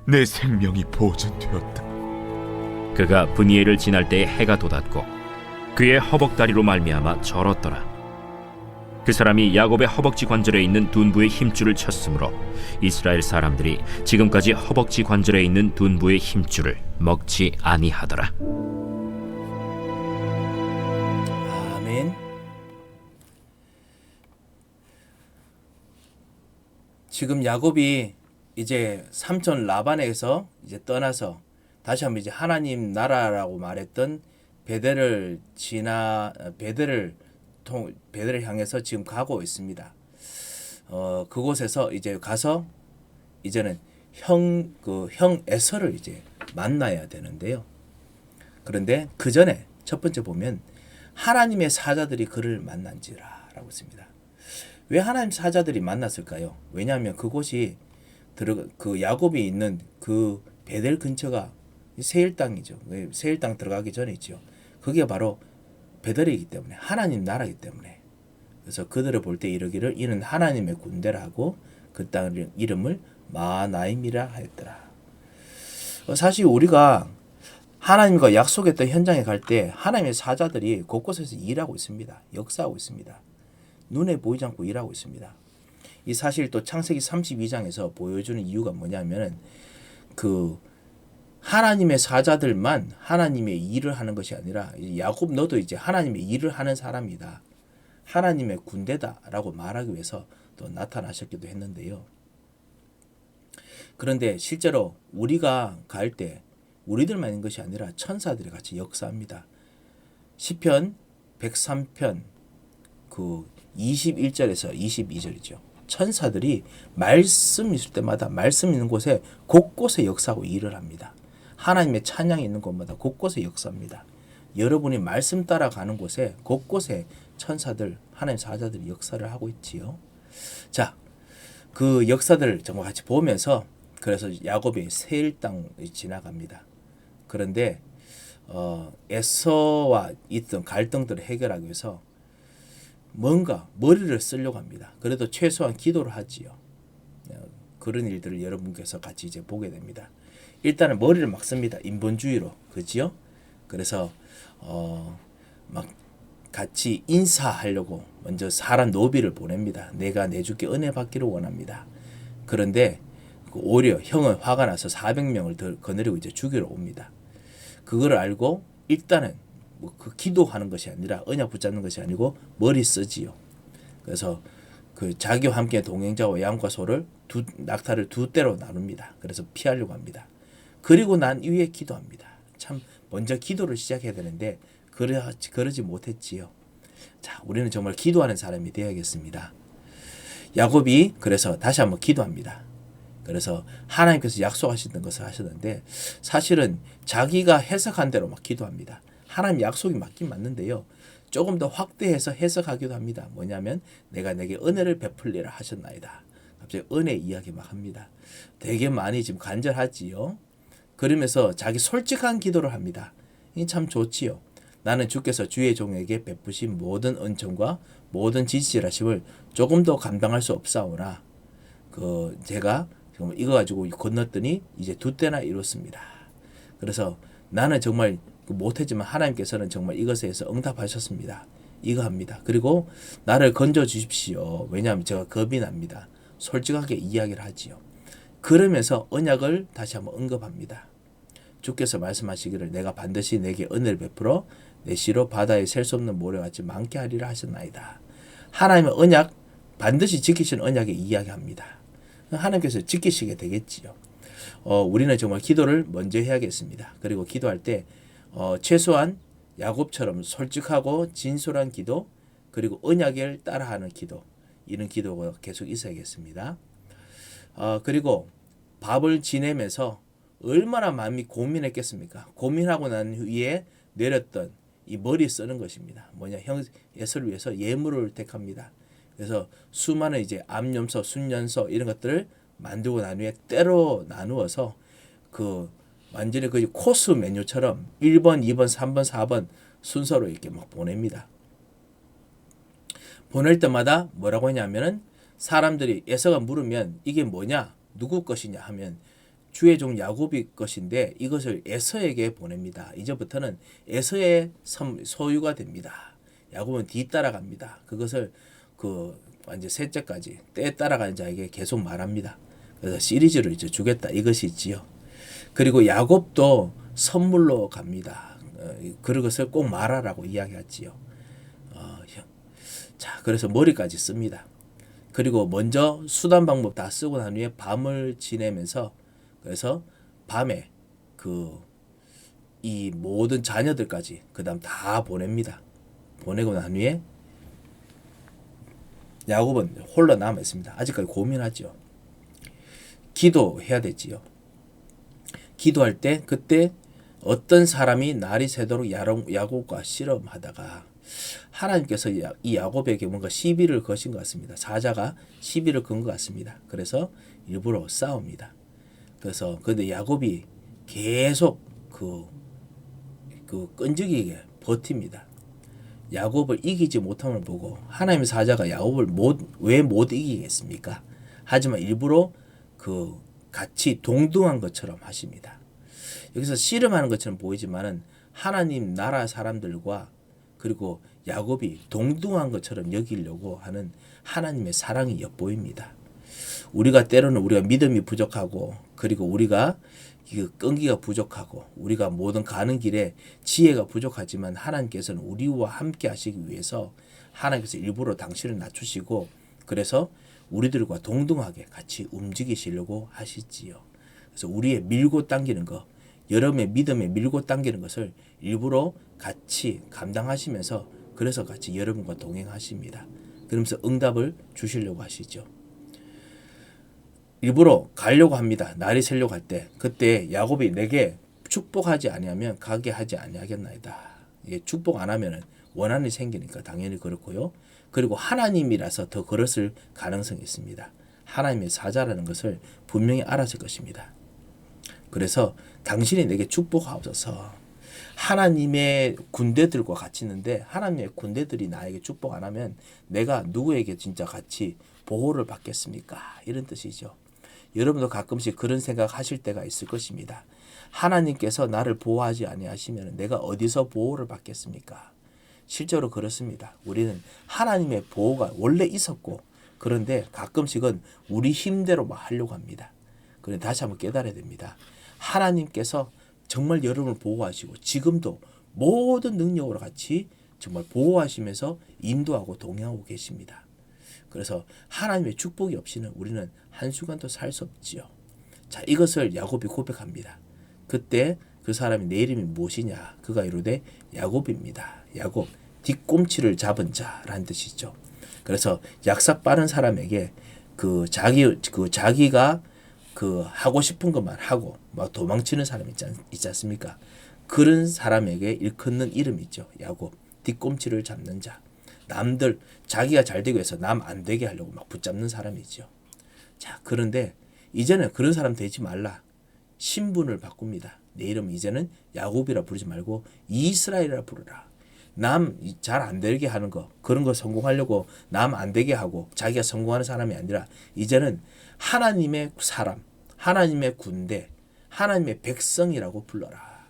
내 생명이 보존되었다. 그가 브니엘을 지날 때에 해가 돋았고 그의 허벅다리로 말미암아 절었더라. 그 사람이 야곱의 허벅지 관절에 있는 둔부의 힘줄을 쳤으므로 이스라엘 사람들이 지금까지 허벅지 관절에 있는 둔부의 힘줄을 먹지 아니하더라. 아멘. 지금 야곱이 이제 삼촌 라반에서 이제 떠나서 다시 한번 이제 하나님 나라라고 말했던 베델을 향해서 지금 가고 있습니다. 그곳에서 이제 가서 이제는 형 에서를 이제 만나야 되는데요. 그런데 그 전에 첫 번째 보면 하나님의 사자들이 그를 만난지라라고 있습니다. 왜 하나님 사자들이 만났을까요? 왜냐하면 그곳이 그 야곱이 있는 그 베델 근처가 세일 땅이죠. 세일 땅 들어가기 전에 있죠. 그게 바로 베델이기 때문에 하나님 나라이기 때문에 그래서 그들을 볼 때 이르기를 이는 하나님의 군대라고 그 땅 이름을 마나임이라 하였더라. 사실 우리가 하나님과 약속했던 현장에 갈 때 하나님의 사자들이 곳곳에서 일하고 있습니다. 역사하고 있습니다. 눈에 보이지 않고 일하고 있습니다. 이 사실 또 창세기 32장에서 보여주는 이유가 뭐냐면은 그 하나님의 사자들만 하나님의 일을 하는 것이 아니라 야곱 너도 이제 하나님의 일을 하는 사람이다. 하나님의 군대다라고 말하기 위해서 또 나타나셨기도 했는데요. 그런데 실제로 우리가 갈 때 우리들만 있는 것이 아니라 천사들이 같이 역사합니다. 시편 103편 그 21절에서 22절이죠. 천사들이 말씀 있을 때마다 말씀 있는 곳에 곳곳에 역사하고 일을 합니다. 하나님의 찬양이 있는 곳마다 곳곳에 역사합니다. 여러분이 말씀 따라가는 곳에 곳곳에 천사들, 하나님 사자들이 역사를 하고 있지요. 자, 그 역사들을 정말 같이 보면서 그래서 야곱이 세일 땅을 지나갑니다. 그런데 에서와 있던 갈등들을 해결하기 위해서 뭔가 머리를 쓰려고 합니다. 그래도 최소한 기도를 하지요. 그런 일들을 여러분께서 같이 이제 보게 됩니다. 일단은 머리를 막 씁니다. 인본주의로. 그지요? 그래서 막 같이 인사하려고 먼저 사람 노비를 보냅니다. 내가 내주께 은혜 받기를 원합니다. 그런데 오히려 형은 화가 나서 400명을 더 거느리고 이제 죽이러 옵니다. 그걸 알고 일단은 그 기도하는 것이 아니라 언약 붙잡는 것이 아니고 머리 쓰지요. 그래서 그 자기와 함께 동행자와 양과 소를 낙타를 두 떼로 나눕니다. 그래서 피하려고 합니다. 그리고 난 이후에 기도합니다. 참 먼저 기도를 시작해야 되는데 그러지 못했지요. 자, 우리는 정말 기도하는 사람이 되어야겠습니다. 야곱이 그래서 다시 한번 기도합니다. 그래서 하나님께서 약속하셨던 것을 하셨는데 사실은 자기가 해석한 대로 막 기도합니다. 하나님 약속이 맞긴 맞는데요. 조금 더 확대해서 해석하기도 합니다. 뭐냐면 내가 내게 은혜를 베풀리라 하셨나이다. 갑자기 은혜 이야기 막 합니다. 되게 많이 지금 간절하지요. 그러면서 자기 솔직한 기도를 합니다. 이 참 좋지요. 나는 주께서 주의 종에게 베푸신 모든 은총과 모든 지지라심을 조금 더 감당할 수 없사오나 제가 이거 가지고 건넜더니 이제 두 때나 이뤘습니다. 그래서 나는 정말 못했지만 하나님께서는 정말 이것에 대해서 응답하셨습니다. 이거 합니다. 그리고 나를 건져 주십시오. 왜냐하면 제가 겁이 납니다. 솔직하게 이야기를 하지요. 그러면서 언약을 다시 한번 언급합니다. 주께서 말씀하시기를 내가 반드시 내게 은혜를 베풀어 내 씨로 바다에 셀 수 없는 모래같이 많게 하리라 하셨나이다. 하나님의 언약, 반드시 지키시는 언약에 이야기합니다. 하나님께서 지키시게 되겠지요. 우리는 정말 기도를 먼저 해야겠습니다. 그리고 기도할 때 최소한 야곱처럼 솔직하고 진솔한 기도, 그리고 언약을 따라하는 기도, 이런 기도가 계속 있어야겠습니다. 그리고 밥을 지내면서 얼마나 마음이 고민했겠습니까? 고민하고 난 후에 내렸던 이 머리 쓰는 것입니다. 뭐냐, 예수를 위해서 예물을 택합니다. 그래서 수많은 이제 암염소, 순년소 이런 것들을 만들고 난 후에 때로 나누어서 그 완전히 그 코스 메뉴처럼 1번, 2번, 3번, 4번 순서로 이렇게 막 보냅니다. 보낼 때마다 뭐라고 하냐면은 사람들이 에서가 물으면 이게 뭐냐, 누구 것이냐 하면 주의 종 야곱이 것인데 이것을 에서에게 보냅니다. 이제부터는 에서의 소유가 됩니다. 야곱은 뒤따라갑니다. 그것을 그 완전 셋째까지 때 따라가는 자에게 계속 말합니다. 그래서 시리즈를 이제 주겠다 이것이 있지요. 그리고 야곱도 선물로 갑니다. 그것을 꼭 말하라고 이야기하지요. 자, 그래서 머리까지 씁니다. 그리고 먼저 수단 방법 다 쓰고 난 후에 밤을 지내면서, 그래서 밤에 이 모든 자녀들까지 그다음 다 보냅니다. 보내고 난 후에 야곱은 홀로 남아 있습니다. 아직까지 고민하죠. 기도해야 되지요. 기도할 때 그때 어떤 사람이 날이 새도록 야곱과 씨름하다가 하나님께서 이 야곱에게 뭔가 시비를 거신 것 같습니다. 사자가 시비를 건 것 같습니다. 그래서 일부러 싸웁니다. 그래서 근데 야곱이 계속 그 끈질기게 버팁니다. 야곱을 이기지 못함을 보고 하나님의 사자가 야곱을 왜 못 이기겠습니까? 하지만 일부러 같이 동등한 것처럼 하십니다. 여기서 씨름하는 것처럼 보이지만은 하나님 나라 사람들과 그리고 야곱이 동등한 것처럼 여기려고 하는 하나님의 사랑이 엿보입니다. 우리가 때로는 우리가 믿음이 부족하고 그리고 우리가 끈기가 부족하고 우리가 모든 가는 길에 지혜가 부족하지만 하나님께서는 우리와 함께 하시기 위해서 하나님께서 일부러 당신을 낮추시고 그래서 우리들과 동등하게 같이 움직이시려고 하시지요. 그래서 우리의 밀고 당기는 것, 여러분의 믿음에 밀고 당기는 것을 일부러 같이 감당하시면서 그래서 같이 여러분과 동행하십니다. 그러면서 응답을 주시려고 하시죠. 일부러 가려고 합니다. 날이 새려고 할 때 그때 야곱이 내게 축복하지 아니하면 가게 하지 아니하겠나이다. 이게 축복 안 하면은 원한이 생기니까 당연히 그렇고요. 그리고 하나님이라서 더 그랬을 가능성이 있습니다. 하나님의 사자라는 것을 분명히 알았을 것입니다. 그래서 당신이 내게 축복하옵소서. 하나님의 군대들과 같이 있는데 하나님의 군대들이 나에게 축복 안 하면 내가 누구에게 진짜 같이 보호를 받겠습니까? 이런 뜻이죠. 여러분도 가끔씩 그런 생각하실 때가 있을 것입니다. 하나님께서 나를 보호하지 아니하시면 내가 어디서 보호를 받겠습니까? 실제로 그렇습니다. 우리는 하나님의 보호가 원래 있었고 그런데 가끔씩은 우리 힘대로 막 하려고 합니다. 그런데 다시 한번 깨달아야 됩니다. 하나님께서 정말 여러분을 보호하시고 지금도 모든 능력으로 같이 정말 보호하시면서 인도하고 동행하고 계십니다. 그래서 하나님의 축복이 없이는 우리는 한순간도 살 수 없지요. 자, 이것을 야곱이 고백합니다. 그때 그 사람이 내 이름이 무엇이냐? 그가 이르되 야곱입니다. 야곱, 뒤꿈치를 잡은 자라는 뜻이죠. 그래서 약삭 빠른 사람에게 자기가 하고 싶은 것만 하고 막 도망치는 사람 있지 않습니까? 그런 사람에게 일컫는 이름이죠. 야곱, 뒤꿈치를 잡는 자. 남들 자기가 잘 되기 위해서 남 안 되게 하려고 막 붙잡는 사람이죠. 자, 그런데 이제는 그런 사람 되지 말라. 신분을 바꿉니다. 내 이름 이제는 야곱이라 부르지 말고 이스라엘이라 부르라. 남 잘 안 되게 하는 거, 그런 거 성공하려고 남 안 되게 하고 자기가 성공하는 사람이 아니라 이제는 하나님의 사람, 하나님의 군대, 하나님의 백성이라고 불러라.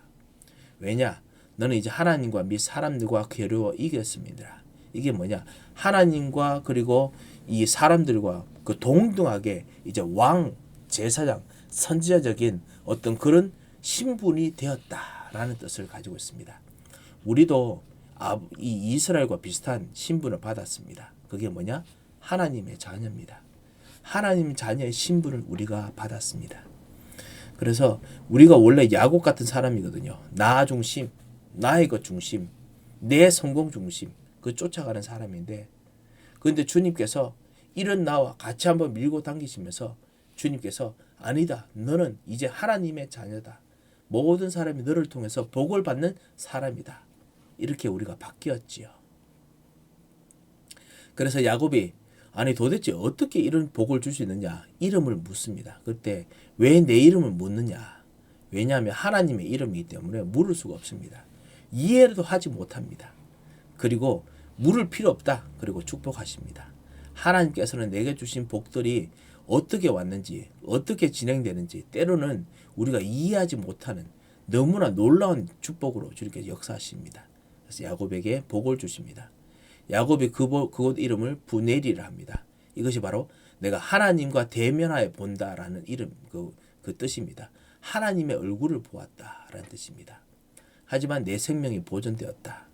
왜냐? 너는 이제 하나님과 및 사람들과 겨루어 이겼습니다. 이게 뭐냐? 하나님과 그리고 이 사람들과 동등하게 이제 왕, 제사장, 선지자적인 어떤 그런 신분이 되었다라는 뜻을 가지고 있습니다. 우리도 이 이스라엘과 비슷한 신분을 받았습니다. 그게 뭐냐? 하나님의 자녀입니다. 하나님 자녀의 신분을 우리가 받았습니다. 그래서 우리가 원래 야곱 같은 사람이거든요. 나 중심, 나의 것 중심, 내 성공 중심, 그 쫓아가는 사람인데, 그런데 주님께서 이런 나와 같이 한번 밀고 당기시면서 주님께서 아니다, 너는 이제 하나님의 자녀다. 모든 사람이 너를 통해서 복을 받는 사람이다. 이렇게 우리가 바뀌었지요. 그래서 야곱이 아니 도대체 어떻게 이런 복을 줄 수 있느냐 이름을 묻습니다. 그때 왜 내 이름을 묻느냐? 왜냐하면 하나님의 이름이기 때문에 물을 수가 없습니다. 이해도 하지 못합니다. 그리고 물을 필요 없다. 그리고 축복하십니다. 하나님께서는 내게 주신 복들이 어떻게 왔는지 어떻게 진행되는지 때로는 우리가 이해하지 못하는 너무나 놀라운 축복으로 주님께서 역사하십니다. 그래서 야곱에게 복을 주십니다. 야곱이 그곳 이름을 부넬이라 합니다. 이것이 바로 내가 하나님과 대면하여 본다라는 이름 그 뜻입니다. 하나님의 얼굴을 보았다라는 뜻입니다. 하지만 내 생명이 보존되었다.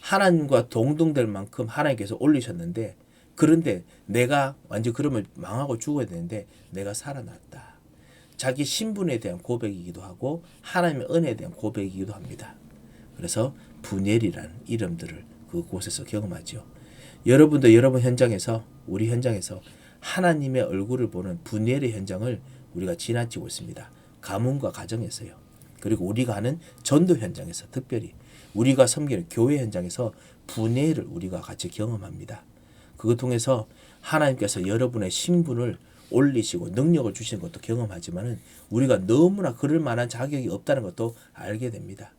하나님과 동등될 만큼 하나님께서 올리셨는데 그런데 내가 완전 그러면 망하고 죽어야 되는데 내가 살아났다. 자기 신분에 대한 고백이기도 하고 하나님의 은혜에 대한 고백이기도 합니다. 그래서 부넬이라는 이름들을 그곳에서 경험하죠. 여러분도 여러분 현장에서 우리 현장에서 하나님의 얼굴을 보는 부넬의 현장을 우리가 지나치고 있습니다. 가문과 가정에서요. 그리고 우리가 하는 전도 현장에서 특별히 우리가 섬기는 교회 현장에서 부넬을 우리가 같이 경험합니다. 그것 통해서 하나님께서 여러분의 신분을 올리시고 능력을 주시는 것도 경험하지만은 우리가 너무나 그럴 만한 자격이 없다는 것도 알게 됩니다.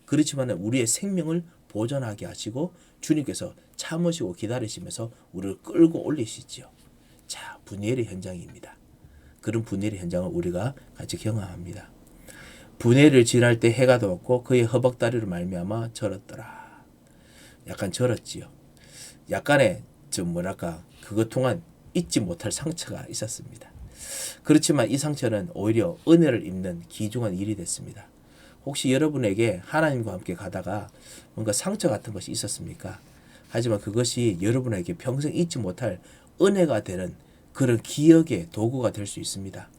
그렇지만 우리의 생명을 보존하게 하시고 주님께서 참으시고 기다리시면서 우리를 끌고 올리시지요. 자, 분열의 현장입니다. 그런 분열의 현장을 우리가 같이 경험합니다. 분열을 지날 때 해가 돋고 그의 허벅다리로 말미암아 절었더라. 약간 절었지요. 약간의 좀 뭐랄까 그것 동안 잊지 못할 상처가 있었습니다. 그렇지만 이 상처는 오히려 은혜를 입는 귀중한 일이 됐습니다. 혹시 여러분에게 하나님과 함께 가다가 뭔가 상처 같은 것이 있었습니까? 하지만 그것이 여러분에게 평생 잊지 못할 은혜가 되는 그런 기억의 도구가 될 수 있습니다.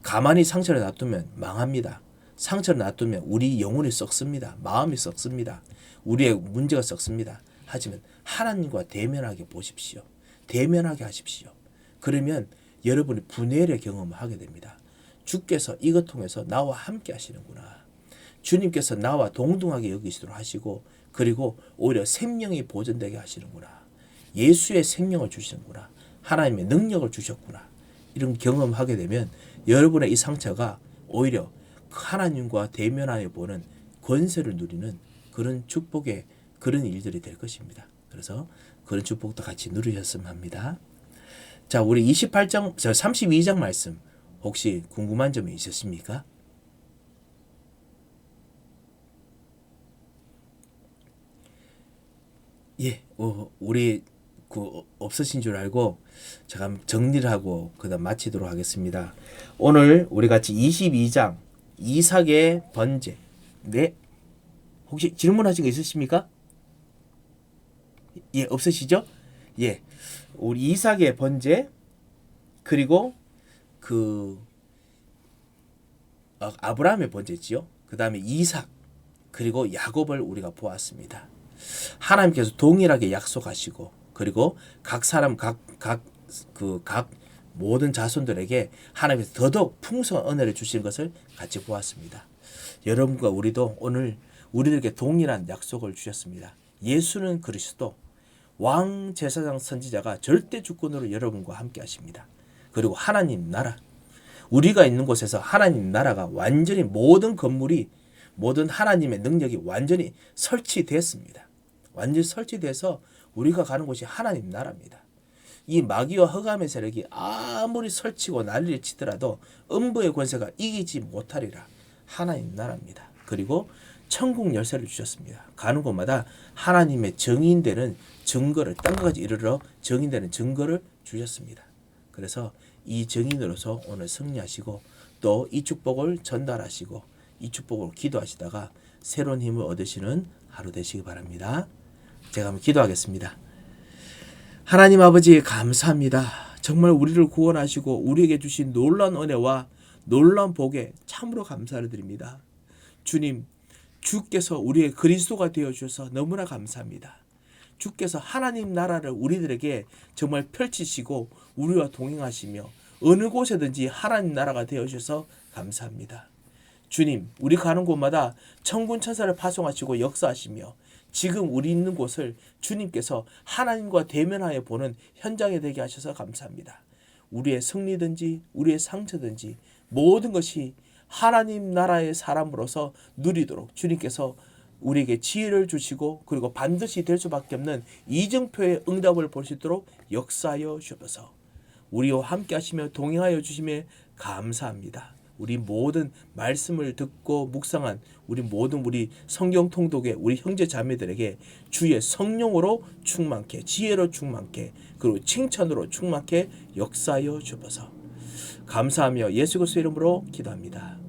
가만히 상처를 놔두면 망합니다. 상처를 놔두면 우리 영혼이 썩습니다. 마음이 썩습니다. 우리의 문제가 썩습니다. 하지만 하나님과 대면하게 보십시오. 대면하게 하십시오. 그러면 여러분이 분열의 경험을 하게 됩니다. 주께서 이것 통해서 나와 함께 하시는구나. 주님께서 나와 동등하게 여기시도록 하시고 그리고 오히려 생명이 보존되게 하시는구나. 예수의 생명을 주시는구나. 하나님의 능력을 주셨구나. 이런 경험을 하게 되면 여러분의 이 상처가 오히려 하나님과 대면하여 보는 권세를 누리는 그런 축복의 그런 일들이 될 것입니다. 그래서 그런 축복도 같이 누리셨으면 합니다. 자, 우리 32장 말씀 혹시 궁금한 점이 있으십니까? 예, 우리 없으신 줄 알고 제가 정리를 하고 그다음 마치도록 하겠습니다. 오늘 우리 같이 22장 이삭의 번제. 네, 혹시 질문하신 거 있으십니까? 예, 없으시죠? 예, 우리 이삭의 번제 그리고 아브라함의 번제지요. 그 다음에 이삭 그리고 야곱을 우리가 보았습니다. 하나님께서 동일하게 약속하시고 그리고 각 사람 각 모든 자손들에게 하나님께서 더더욱 풍성한 은혜를 주시는 것을 같이 보았습니다. 여러분과 우리도 오늘 우리들에게 동일한 약속을 주셨습니다. 예수는 그리스도 왕 제사장 선지자가 절대 주권으로 여러분과 함께 하십니다. 그리고 하나님 나라 우리가 있는 곳에서 하나님 나라가 완전히 모든 건물이 모든 하나님의 능력이 완전히 설치됐습니다. 완전히 설치돼서 우리가 가는 곳이 하나님 나라입니다. 이 마귀와 흑암의 세력이 아무리 설치고 난리를 치더라도 음부의 권세가 이기지 못하리라. 하나님 나라입니다. 그리고 천국 열쇠를 주셨습니다. 가는 곳마다 하나님의 증인되는 증거를 땅까지 이르러 증인되는 증거를 주셨습니다. 그래서 이 증인으로서 오늘 승리하시고 또 이 축복을 전달하시고 이 축복을 기도하시다가 새로운 힘을 얻으시는 하루 되시기 바랍니다. 제가 한번 기도하겠습니다. 하나님 아버지 감사합니다. 정말 우리를 구원하시고 우리에게 주신 놀라운 은혜와 놀라운 복에 참으로 감사를 드립니다. 주님, 주께서 우리의 그리스도가 되어주셔서 너무나 감사합니다. 주께서 하나님 나라를 우리들에게 정말 펼치시고 우리와 동행하시며 어느 곳에든지 하나님 나라가 되어주셔서 감사합니다. 주님, 우리 가는 곳마다 천군 천사를 파송하시고 역사하시며 지금 우리 있는 곳을 주님께서 하나님과 대면하여 보는 현장이 되게 하셔서 감사합니다. 우리의 승리든지 우리의 상처든지 모든 것이 하나님 나라의 사람으로서 누리도록 주님께서 우리에게 지혜를 주시고 그리고 반드시 될 수밖에 없는 이정표의 응답을 볼 수 있도록 역사하여 주셔서 우리와 함께 하시며 동행하여 주심에 감사합니다. 우리 모든 말씀을 듣고 묵상한 우리 성경 통독의 우리 형제 자매들에게 주의 성령으로 충만케, 지혜로 충만케, 그리고 칭찬으로 충만케 역사하여 주셔서 감사하며 예수 그리스도 이름으로 기도합니다.